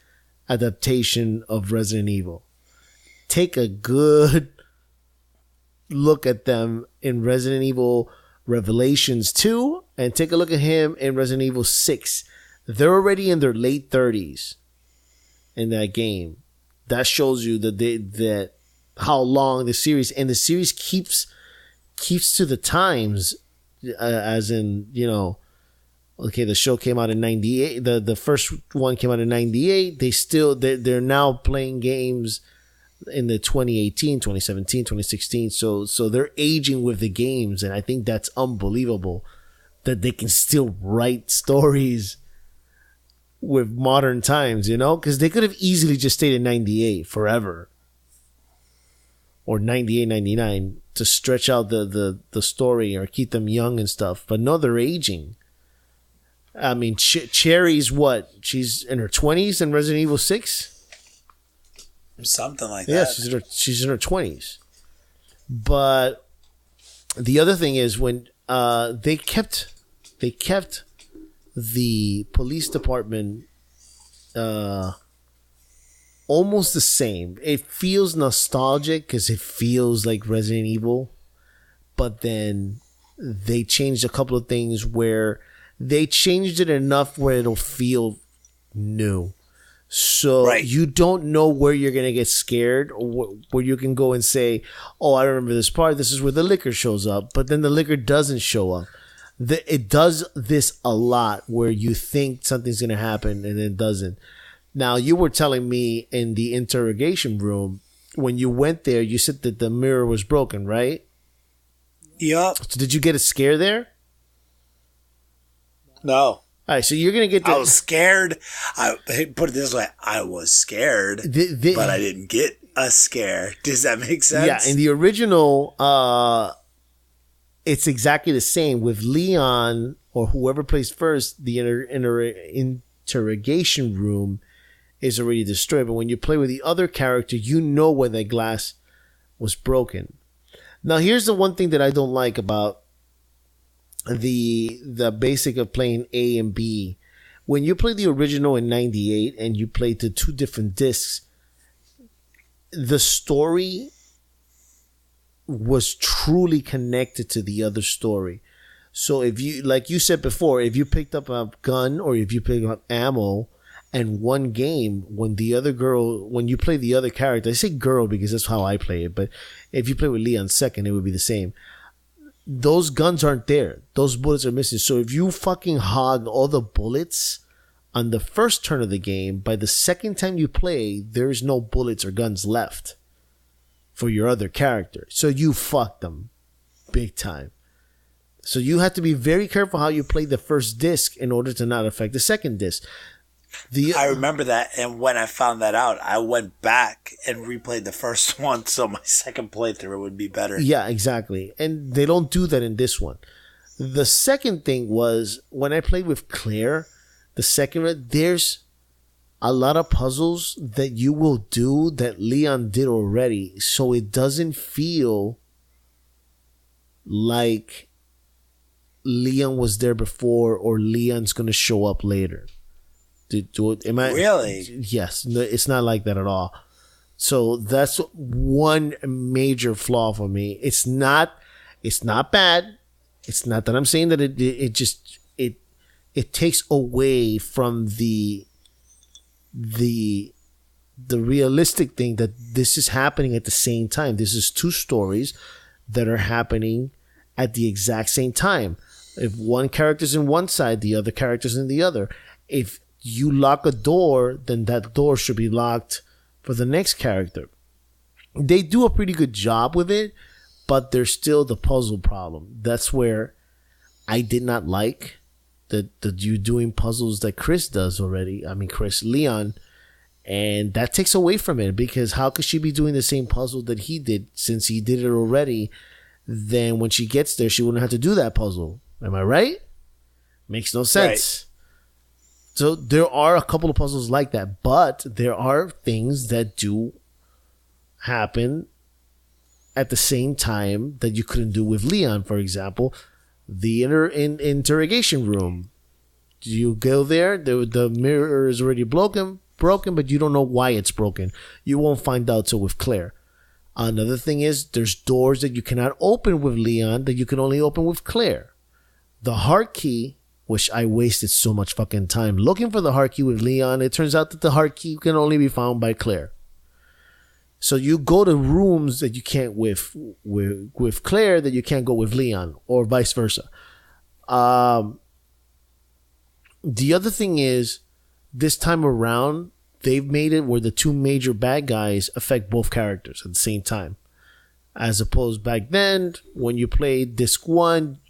adaptation of Resident Evil. Take a good look at them in Resident Evil Revelations 2, and take a look at him in Resident Evil 6. They're already in their late 30s in that game. That shows you that how long the series, and the series keeps to the times, as in, you know, okay, the show came out in 98. The first one came out in 98. They're now playing games in the 2018, 2017, 2016. So they're aging with the games, and I think that's unbelievable that they can still write stories with modern times, you know, because they could have easily just stayed in 98 forever, or 98, 99 to stretch out the story or keep them young and stuff. But no, they're aging. I mean, Cherry's what? She's in her 20s in Resident Evil 6? Something like yeah, that. Yeah, she's in her 20s. But the other thing is when they kept the police department almost the same. It feels nostalgic because it feels like Resident Evil, but then they changed a couple of things where they changed it enough where it'll feel new. So you don't know where you're going to get scared, or where you can go and say, oh, I remember this part. This is where the liquor shows up. But then the liquor doesn't show up. It does this a lot where you think something's going to happen and it doesn't. Now, you were telling me in the interrogation room, when you went there, you said that the mirror was broken, right? Yup. So did you get a scare there? No. All right, so you're going to get I was scared. Put it this way. I was scared, but I didn't get a scare. Does that make sense? Yeah, in the original, it's exactly the same. With Leon, or whoever plays first, the interrogation room is already destroyed. But when you play with the other character, you know where that glass was broken. Now, here's the one thing that I don't like about the basic of playing A and B. When you play the original in 98 and you play the two different discs, the story was truly connected to the other story. So if you, like you said before, if you picked up a gun or if you picked up ammo and one game, when you play the other character, I say girl because that's how I play it, but if you play with Leon second, it would be the same. Those guns aren't there. Those bullets are missing. So if you fucking hog all the bullets on the first turn of the game, by the second time you play, there's no bullets or guns left for your other character. So you fucked them big time. So you have to be very careful how you play the first disc in order to not affect the second disc. I remember that, and when I found that out, I went back and replayed the first one so my second playthrough would be better. Yeah, exactly. And they don't do that in this one. The second thing was, when I played with Claire, the second one, there's a lot of puzzles that you will do that Leon did already, so it doesn't feel like Leon was there before or Leon's going to show up later. Am I really? Yes, no, it's not like that at all. So that's one major flaw for me. It's not bad. It's not that I'm saying that it takes away from the realistic thing that this is happening at the same time. This is two stories that are happening at the exact same time. If one character's in one side, the other character's in the other. If you lock a door, then that door should be locked for the next character. They do a pretty good job with it, but there's still the puzzle problem. That's where I did not like that you doing puzzles that Chris does already. I mean, Leon, and that takes away from it, because how could she be doing the same puzzle that he did since he did it already? Then when she gets there, she wouldn't have to do that puzzle. Am I right? Makes no sense. Right. So there are a couple of puzzles like that, but there are things that do happen at the same time that you couldn't do with Leon. For example, the interrogation room. You go there, the mirror is already broken, but you don't know why it's broken. You won't find out till with Claire. Another thing is there's doors that you cannot open with Leon that you can only open with Claire. The heart key, which I wasted so much fucking time looking for the heart key with Leon. It turns out that the heart key can only be found by Claire. So you go to rooms that you can't with Claire that you can't go with Leon, or vice versa. The other thing is, this time around, they've made it where the two major bad guys affect both characters at the same time. As opposed back then, when you played Disc 1,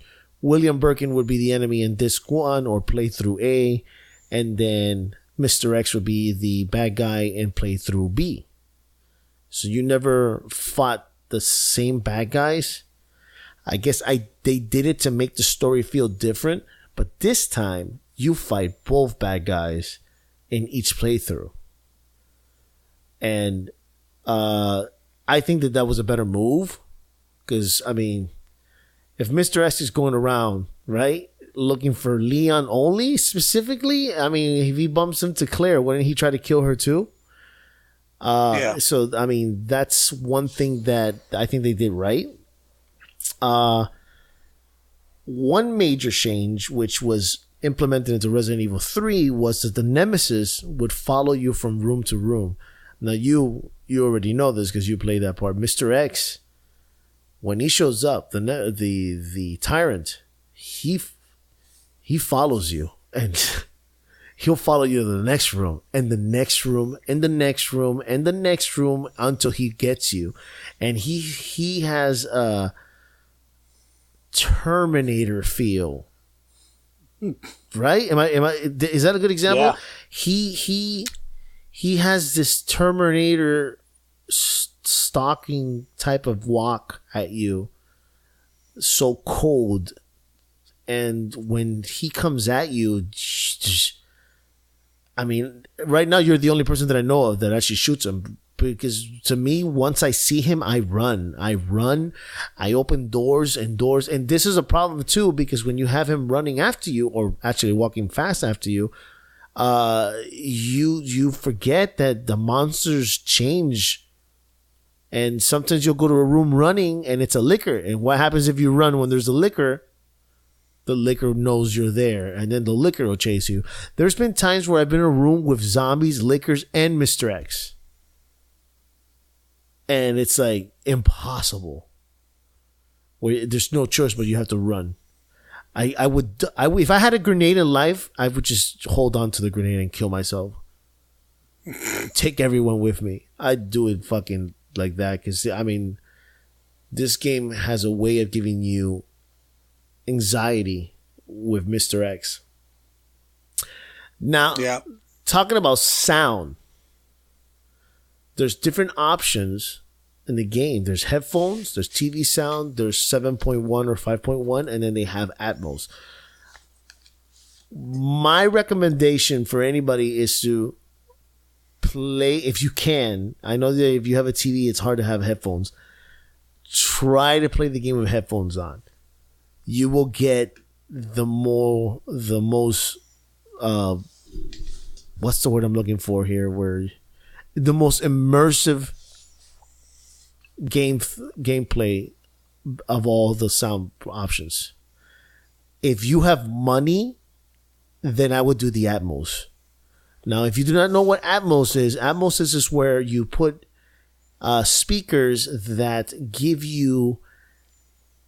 William Birkin would be the enemy in Disc 1 or playthrough A, and then Mr. X would be the bad guy in playthrough B. So you never fought the same bad guys. I guess they did it to make the story feel different, but this time you fight both bad guys in each playthrough. And I think that was a better move, because, I mean, if Mr. X is going around, right, looking for Leon only, specifically, I mean, if he bumps into Claire, wouldn't he try to kill her too? Yeah. So, I mean, that's one thing that I think they did right. One major change, which was implemented into Resident Evil 3, was that the Nemesis would follow you from room to room. Now, you already know this because you played that part. Mr. X, when he shows up, the tyrant, he follows you, and he'll follow you to the next room, and the next room, and the next room, and the next room until he gets you. And he has a Terminator feel, right? Is that a good example? Yeah. He has this Terminator stalking type of walk at you, so cold. And when he comes at you, I mean, right now you're the only person that I know of that actually shoots him. Because to me, once I see him, I run. I open doors. And this is a problem too, because when you have him running after you, or actually walking fast after you, you forget that the monsters change. And sometimes you'll go to a room running and it's a licker. And what happens if you run when there's a licker? The licker knows you're there, and then the licker will chase you. There's been times where I've been in a room with zombies, lickers, and Mr. X. And it's like impossible. Where there's no choice, but you have to run. I would if I had a grenade in life, I would just hold on to the grenade and kill myself. Take everyone with me. I'd do it fucking like that, because I mean, this game has a way of giving you anxiety with Mr. X. Now, talking about sound, there's different options in the game. There's headphones, there's TV sound, there's 7.1 or 5.1, and then they have Atmos. My recommendation for anybody is to play, if you can. I know that if you have a TV, it's hard to have headphones. Try to play the game with headphones on. You will get the most what's the word I'm looking for here? Where the most immersive gameplay of all the sound options. If you have money, then I would do the Atmos. Now, if you do not know what Atmos is where you put speakers that give you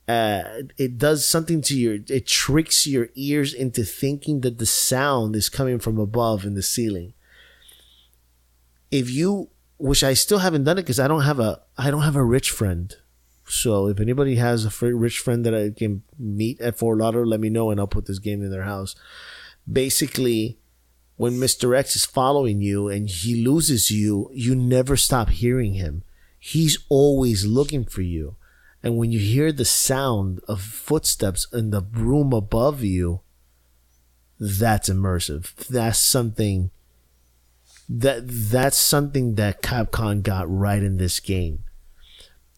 it does something to it tricks your ears into thinking that the sound is coming from above in the ceiling. Which I still haven't done it because I don't have a rich friend. So if anybody has a rich friend that I can meet at Fort Lauderdale, let me know and I'll put this game in their house. Basically, when Mr. X is following you and he loses you, you never stop hearing him. He's always looking for you. And when you hear the sound of footsteps in the room above you, that's immersive. That's something that Capcom got right in this game.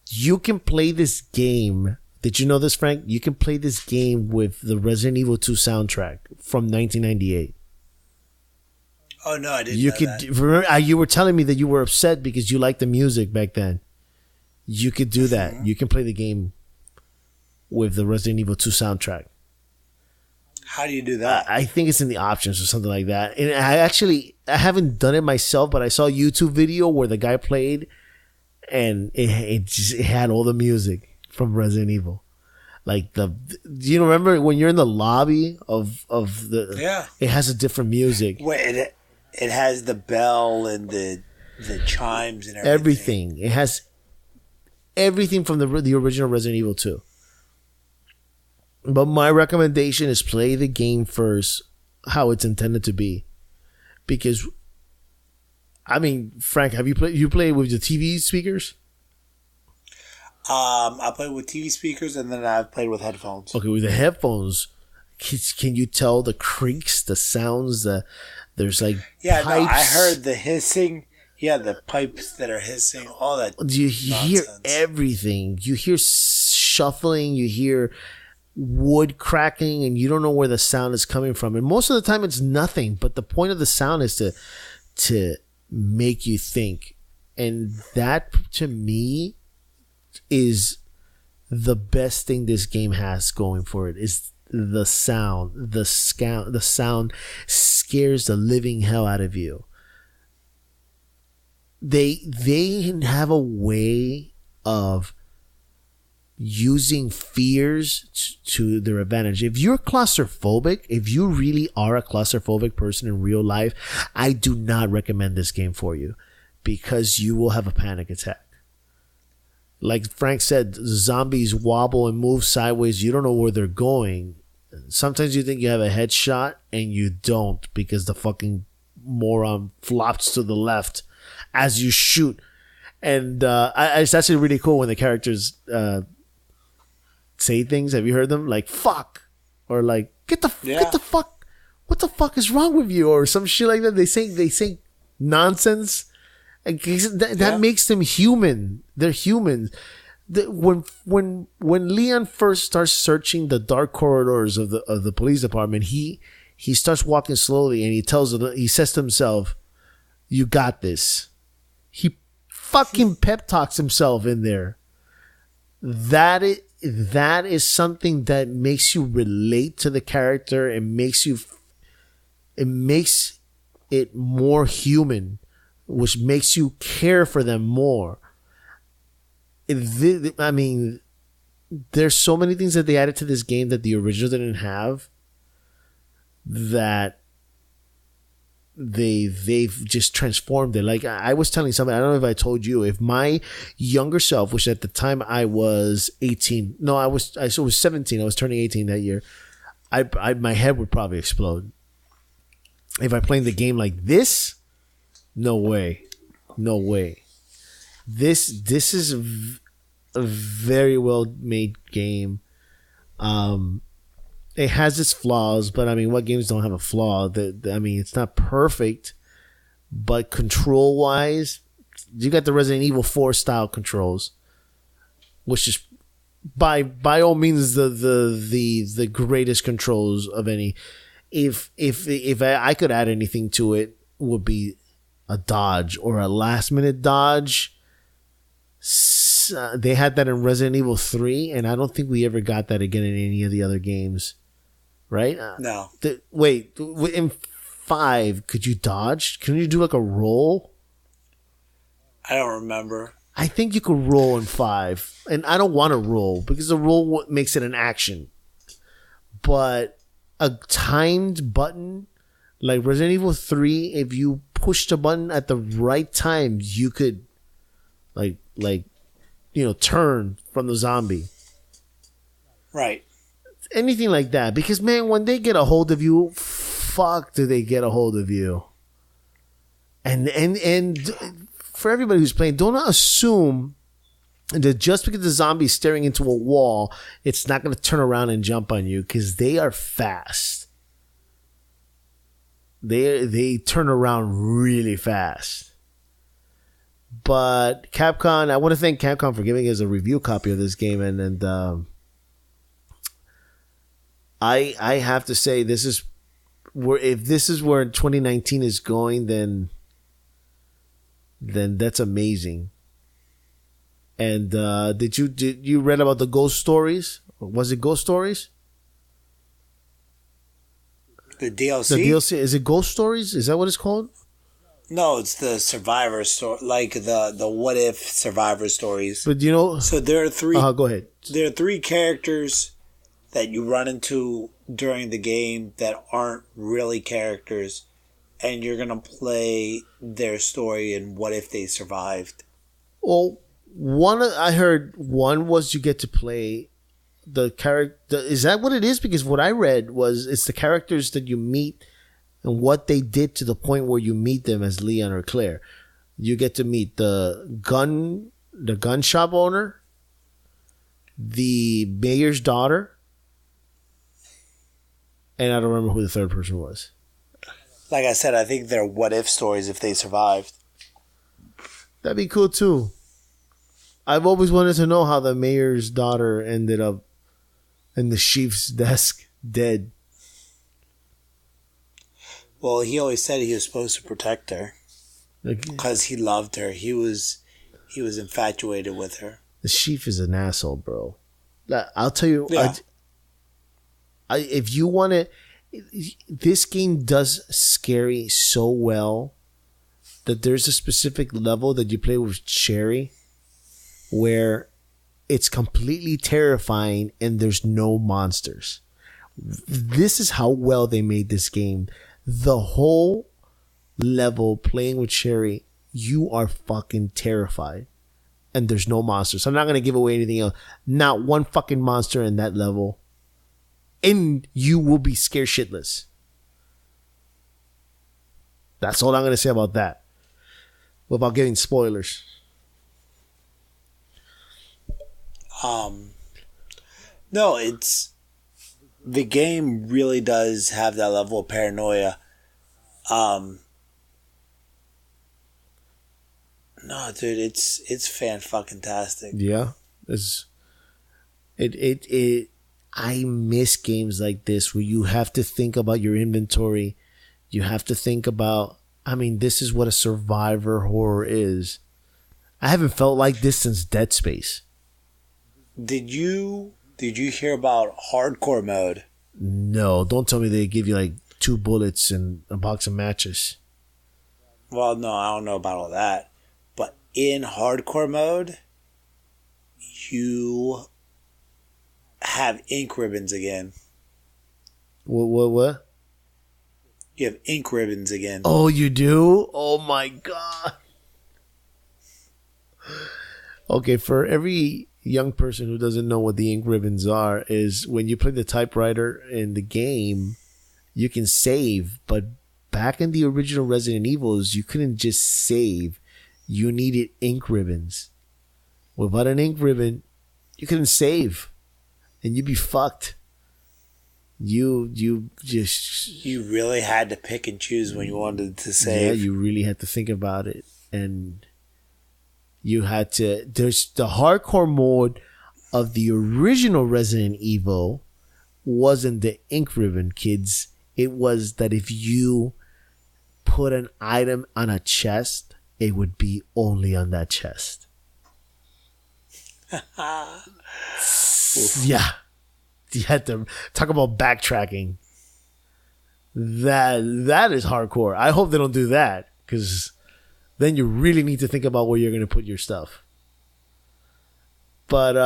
You can play this game. Did you know this, Frank? You can play this game with the Resident Evil 2 soundtrack from 1998. Oh no, I didn't know that. Remember, you were telling me that you were upset because you liked the music back then. you could do that. You can play the game with the Resident Evil 2 soundtrack. How do you do that? I think it's in the options or something like that. And I haven't done it myself, but I saw a YouTube video where the guy played, and it had all the music from Resident Evil. Like do you remember when you're in the lobby of the? Yeah. It has a different music. Wait, it has the bell and the chimes and everything. Everything. It has everything from the original Resident Evil 2. But my recommendation is play the game first how it's intended to be. Because, I mean, Frank, have you played with the TV speakers? I played with TV speakers, and then I've played with headphones. Okay, with the headphones, can you tell the creaks, the sounds, there's like pipes? No, I heard the hissing. Yeah, the pipes that are hissing, all that. You hear everything. You hear shuffling, you hear wood cracking, and you don't know where the sound is coming from. And most of the time it's nothing, but the point of the sound is to make you think. And that, to me, is the best thing this game has going for it, is the sound. The sound scares the living hell out of you. They have a way of using fears to their advantage. If you're claustrophobic, if you really are a claustrophobic person in real life, I do not recommend this game for you, because you will have a panic attack. Like Frank said, zombies wobble and move sideways. You don't know where they're going. Sometimes you think you have a headshot and you don't, because the fucking moron flops to the left as you shoot. And it's actually really cool when the characters say things. Have you heard them? Like, fuck. Or like, get the fuck. What the fuck is wrong with you? Or some shit like that. They say nonsense. That makes them human. They're humans. When Leon first starts searching the dark corridors of the police department, he starts walking slowly, and he says to himself, "You got this." He fucking pep talks himself in there. That is something that makes you relate to the character and makes it more human, which makes you care for them more. I mean, there's so many things that they added to this game that the original didn't have, that they've just transformed it. Like I was telling somebody, I don't know if I told you, if my younger self, which at the time I was 18, no, I was 17, I was turning 18 that year, my head would probably explode. If I played the game like this, no way. This is a very well made game. It has its flaws, but I mean, what games don't have a flaw? I mean, it's not perfect, but control wise, you got the Resident Evil 4 style controls, which is by all means the greatest controls of any. If I could add anything to it, would be a dodge or a last minute dodge. They had that in Resident Evil 3, and I don't think we ever got that again in any of the other games. Right? No. Wait, in 5, could you dodge? Can you do like a roll? I don't remember. I think you could roll in 5, and I don't want to roll because the roll makes it an action. But a timed button, like Resident Evil 3, if you push the button at the right time, you could turn from the zombie. Right. Anything like that, because man, when they get a hold of you, fuck, do they get a hold of you? And for everybody who's playing, don't assume that just because the zombie's staring into a wall, it's not going to turn around and jump on you, because they are fast. They turn around really fast. But Capcom, I want to thank Capcom for giving us a review copy of this game, and I have to say, this is where 2019 is going, then that's amazing. And did you read about the ghost stories? Was it ghost stories? The DLC? The DLC, is it ghost stories? Is that what it's called? No, it's the survivor story, like the what if survivor stories. But you know, so there are three. Go ahead. There are three characters that you run into during the game that aren't really characters, and you're gonna play their story and what if they survived. Well, I heard one was you get to play the character. Is that what it is? Because what I read was it's the characters that you meet and what they did to the point where you meet them as Leon or Claire. You get to meet the gun shop owner, the mayor's daughter, and I don't remember who the third person was. Like I said, I think they're what if stories if they survived. That'd be cool too. I've always wanted to know how the mayor's daughter ended up in the chief's desk dead. Well, he always said he was supposed to protect her because he loved her. He was infatuated with her. The chief is an asshole, bro. I'll tell you. Yeah. If you want to, this game does scary so well that there's a specific level that you play with Sherry where it's completely terrifying and there's no monsters. This is how well they made this game. The whole level playing with Sherry, you are fucking terrified. And there's no monsters. I'm not going to give away anything else. Not one fucking monster in that level. And you will be scared shitless. That's all I'm going to say about that. Without giving spoilers. No, the game really does have that level of paranoia. No, dude, it's fan-fucking-tastic. Yeah. I miss games like this where you have to think about your inventory. You have to think about, this is what a survivor horror is. I haven't felt like this since Dead Space. Did you hear about hardcore mode? No, don't tell me they give you like 2 bullets and a box of matches. Well, no, I don't know about all that. But in hardcore mode, you have ink ribbons again. What? You have ink ribbons again. Oh, you do? Oh my god. Okay, for every young person who doesn't know what the ink ribbons are, is when you play the typewriter in the game, you can save, but back in the original Resident Evils, you couldn't just save. You needed ink ribbons. Without an ink ribbon, you couldn't save. And you'd be fucked. You really had to pick and choose when you wanted to save. Yeah, you really had to think about it. And you had to, there's the hardcore mode of the original Resident Evil wasn't the ink ribbon, kids. It was that if you put an item on a chest, it would be only on that chest. Yeah. You had to talk about backtracking. That is hardcore. I hope they don't do that, because then you really need to think about where you're going to put your stuff. But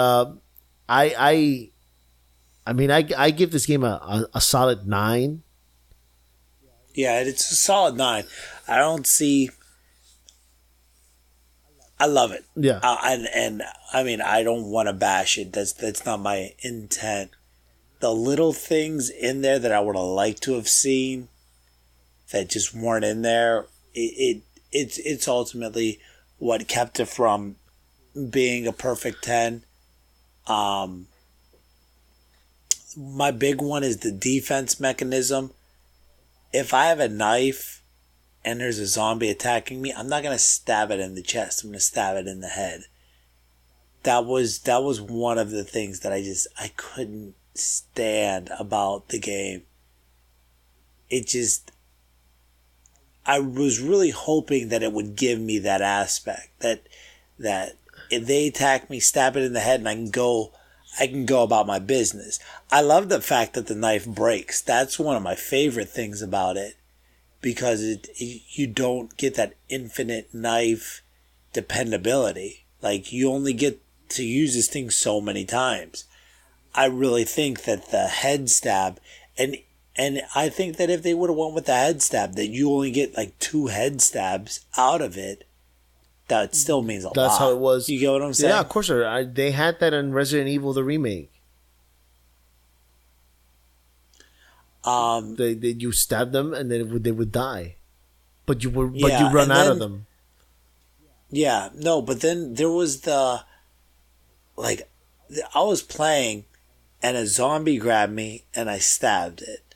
I give this game a solid 9. Yeah, it's a solid 9. I love it. Yeah. And I don't want to bash it. That's not my intent. The little things in there that I would have liked to have seen that just weren't in there, it's ultimately what kept it from being a perfect 10. My big one is the defense mechanism. If I have a knife and there's a zombie attacking me, I'm not going to stab it in the chest. I'm going to stab it in the head. That was one of the things that I couldn't stand about the game. I was really hoping that it would give me that aspect, that if they attack me, stab it in the head, and I can go about my business. I love the fact that the knife breaks. That's one of my favorite things about it, because you don't get that infinite knife dependability. Like, you only get to use this thing so many times. I really think that the head stab, and I think that if they would have went with the head stab, that you only get like 2 head stabs out of it, that still means a lot. That's how it was. You get what I'm saying? Yeah, of course. They had that in Resident Evil, the remake. You stab them and then they would die, but you run out of them. Yeah, no, but then there was I was playing, and a zombie grabbed me, and I stabbed it.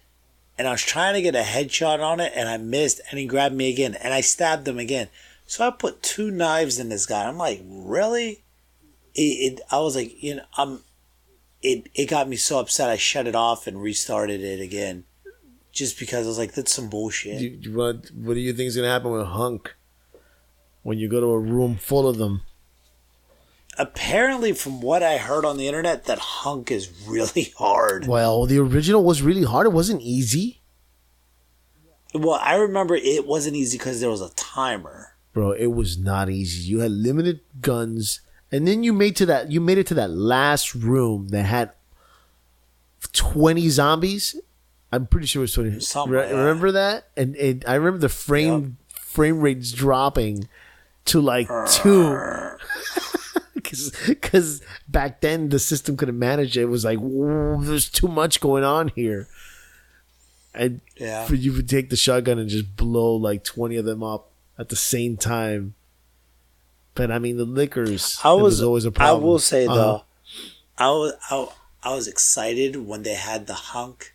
And I was trying to get a headshot on it, and I missed, and he grabbed me again, and I stabbed him again. So I put 2 knives in this guy. I'm like, really? I was like, it got me so upset, I shut it off and restarted it again. Just because I was like, that's some bullshit. What do you think is going to happen with Hunk when you go to a room full of them? Apparently, from what I heard on the internet, that Hunk is really hard. Well, the original was really hard. It wasn't easy. Well, I remember it wasn't easy because there was a timer. Bro, it was not easy. You had limited guns, and then you made it to that last room that had 20 zombies. I'm pretty sure it was 20. Something like that. Remember that? And I remember the frame rates dropping to like 2. Because back then the system couldn't manage it. It was like, whoa, there's too much going on here. And for you to take the shotgun and just blow like 20 of them up at the same time. But I mean, the liquors, it was always a problem. I will say though, I was excited when they had the Hunk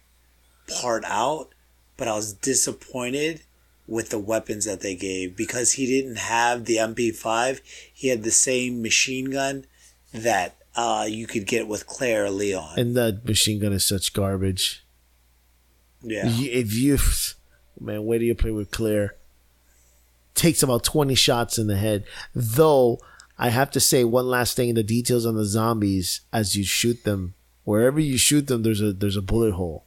part out, but I was disappointed with the weapons that they gave, because he didn't have the MP5. He had the same machine gun that you could get with Claire or Leon. And that machine gun is such garbage. Yeah. Man, where do you play with Claire? Takes about 20 shots in the head. Though, I have to say one last thing, the details on the zombies, as you shoot them, wherever you shoot them, there's a bullet hole.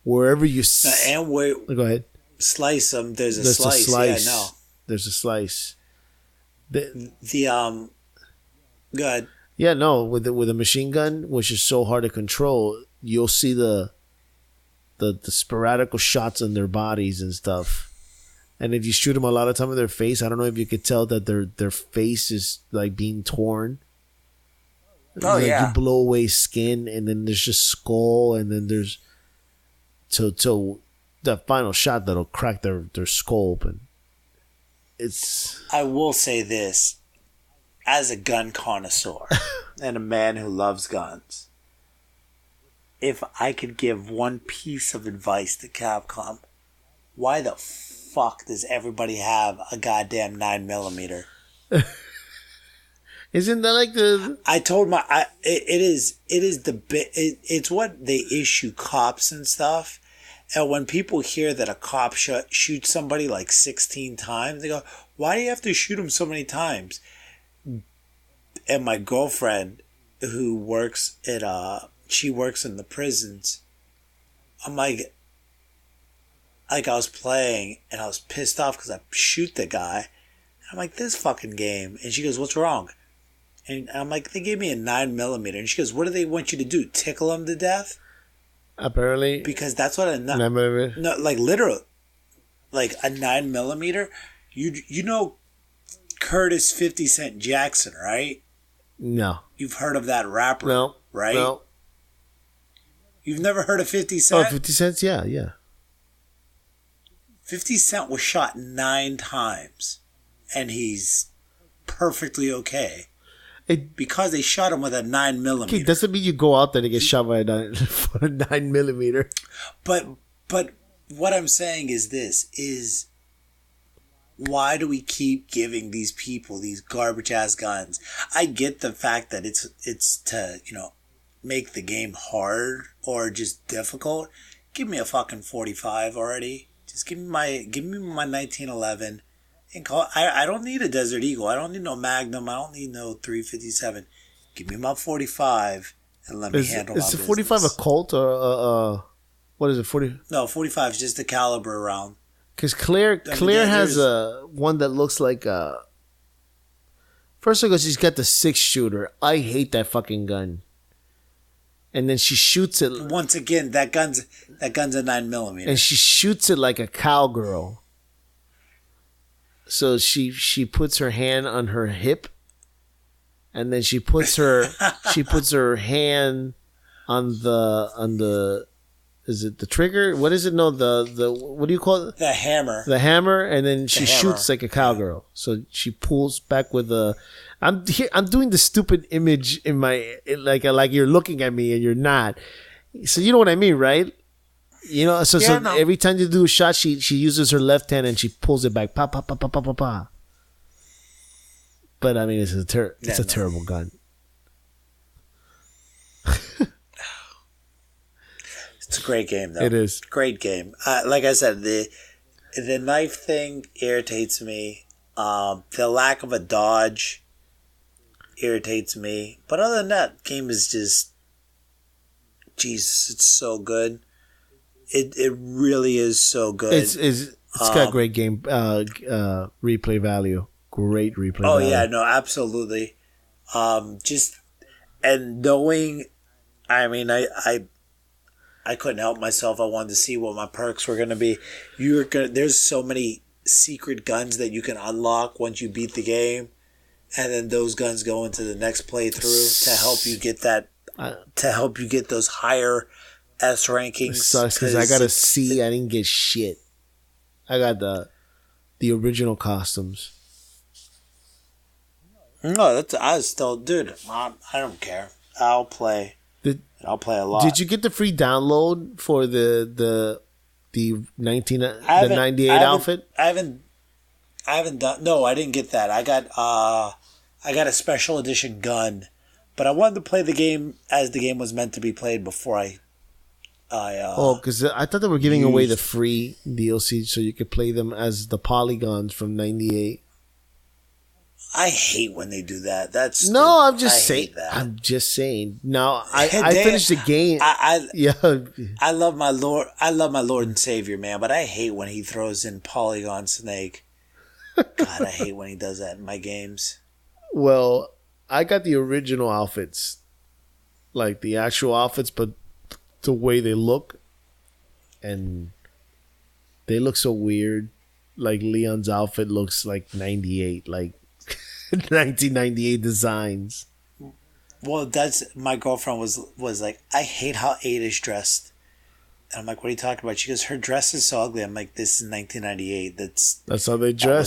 Wherever you... Go ahead. Slice them, there's a slice. Yeah, no. There's a slice. Go ahead. Yeah, no, with a machine gun, which is so hard to control, you'll see the sporadical shots on their bodies and stuff. And if you shoot them a lot of time in their face, I don't know if you could tell that their face is like being torn. Oh, like yeah. You blow away skin, and then there's just skull, and then there's till that final shot that'll crack their skull open. I will say this, as a gun connoisseur and a man who loves guns, if I could give one piece of advice to Capcom, why the fuck does everybody have a goddamn 9mm? Isn't that like the? I told it's what they issue cops and stuff. And when people hear that a cop shoots somebody like 16 times, they go, why do you have to shoot him so many times? And my girlfriend, who works she works in the prisons, I'm like I was playing and I was pissed off because I shoot the guy. And I'm like, this fucking game. And she goes, what's wrong? And I'm like, they gave me a 9mm. And she goes, what do they want you to do? Tickle him to death? Apparently, because that's what a 9mm. No, like literal, like a 9mm. You know Curtis 50 Cent Jackson, right? No, you've heard of that rapper? No, right? No, you've never heard of 50 Cent? Oh, 50 Cent, yeah. 50 Cent was shot 9 times, and he's perfectly okay. Because they shot him with a 9mm. Okay, doesn't mean you go out there and get shot by a 9mm. But what I'm saying is this, is why do we keep giving these people these garbage ass guns? I get the fact that it's to, make the game hard or just difficult. Give me a fucking 45 already. Just give me my 1911. I don't need a Desert Eagle. I don't need no Magnum. I don't need no 357. Give me my 45 and let me handle my business. Is the 45 a Colt or what is it? 40? No, 45 is just the caliber round. Because Claire has a one that looks like a. First of all, she's got the 6-shooter. I hate that fucking gun. And then she shoots it. Once again, that gun's a 9mm. And she shoots it like a cowgirl. So she puts her hand on her hip, and then she puts her hand on the is it the trigger? What is it? No, the what do you call it? The hammer. The hammer, and then she shoots like a cowgirl. So she pulls back with a. I'm doing the stupid image in my like you're looking at me and you're not. So you know what I mean, right? You know, so every time you do a shot, she uses her left hand and she pulls it back, pa pa pa pa pa pa pa. But I mean, it's a terrible gun. It's a great game, though. It is great game. Like I said, the knife thing irritates me. The lack of a dodge irritates me. But other than that, game is just Jesus. It's so good. It really is so good. It's got great game replay value. Great replay value. Oh yeah, no, absolutely. Just and knowing, I mean, I couldn't help myself. I wanted to see what my perks were going to be. There's so many secret guns that you can unlock once you beat the game, and then those guns go into the next playthrough to help you get that. To help you get those higher S rankings. It sucks because I got a C. I didn't get shit. I got the original costumes. No, I don't care. I'll play a lot. Did you get the free download for the 98 outfit? I haven't done. No, I didn't get that. I got a special edition gun, but I wanted to play the game as the game was meant to be played before because I thought they were giving away the free DLC so you could play them as the polygons from 98. I hate when they do that. I'm just saying. Now I finished the game. I love my Lord. I love my Lord and Savior, man. But I hate when he throws in Polygon Snake. God, I hate when he does that in my games. Well, I got the original outfits, like the actual outfits, but the way they look, and they look so weird. Like Leon's outfit looks like 98, like 1998 designs. Well, that's my girlfriend was like, I hate how 8 is dressed. And I'm like, what are you talking about? She goes, her dress is so ugly. I'm like, this is 1998. That's how they dress. That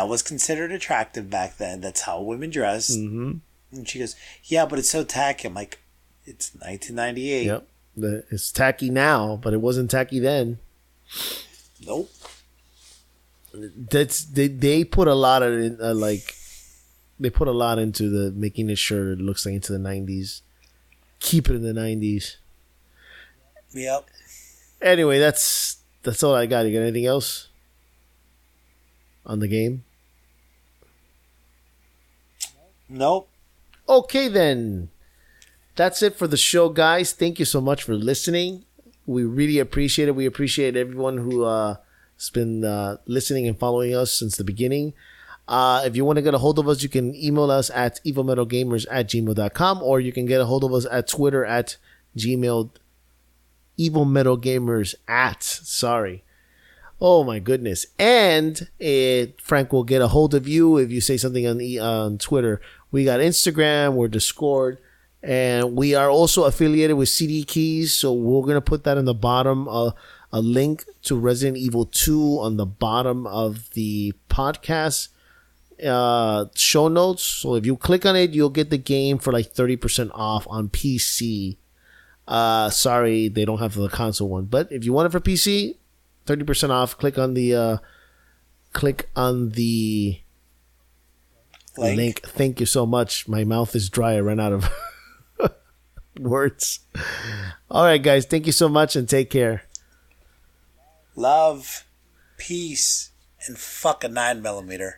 was considered attractive back then. That's how women dress. Mm-hmm. And she goes, yeah, but it's so tacky. I'm like, it's 1998. Yep, it's tacky now, but it wasn't tacky then. Nope. They put a lot of they put a lot into the making it sure it looks like into the 90s. Keep it in the 90s. Yep. Anyway, that's all I got. You got anything else on the game? Nope. Okay then. That's it for the show, guys. Thank you so much for listening. We really appreciate it. We appreciate everyone who has been listening and following us since the beginning. If you want to get a hold of us, you can email us at evilmetalgamers@gmail.com, or you can get a hold of us at Twitter at gmail. Sorry. Oh my goodness. And Frank will get a hold of you if you say something on Twitter. We got Instagram, we're Discord, and we are also affiliated with CD Keys, so we're going to put that in the bottom, a link to Resident Evil 2 on the bottom of the podcast show notes. So if you click on it, you'll get the game for like 30% off on PC. Sorry, they don't have the console one, but if you want it for PC, 30% off. Click on the link. Thank you so much. My mouth is dry. I ran out of words. All right, guys. Thank you so much and take care. Love, peace, and fuck a 9mm.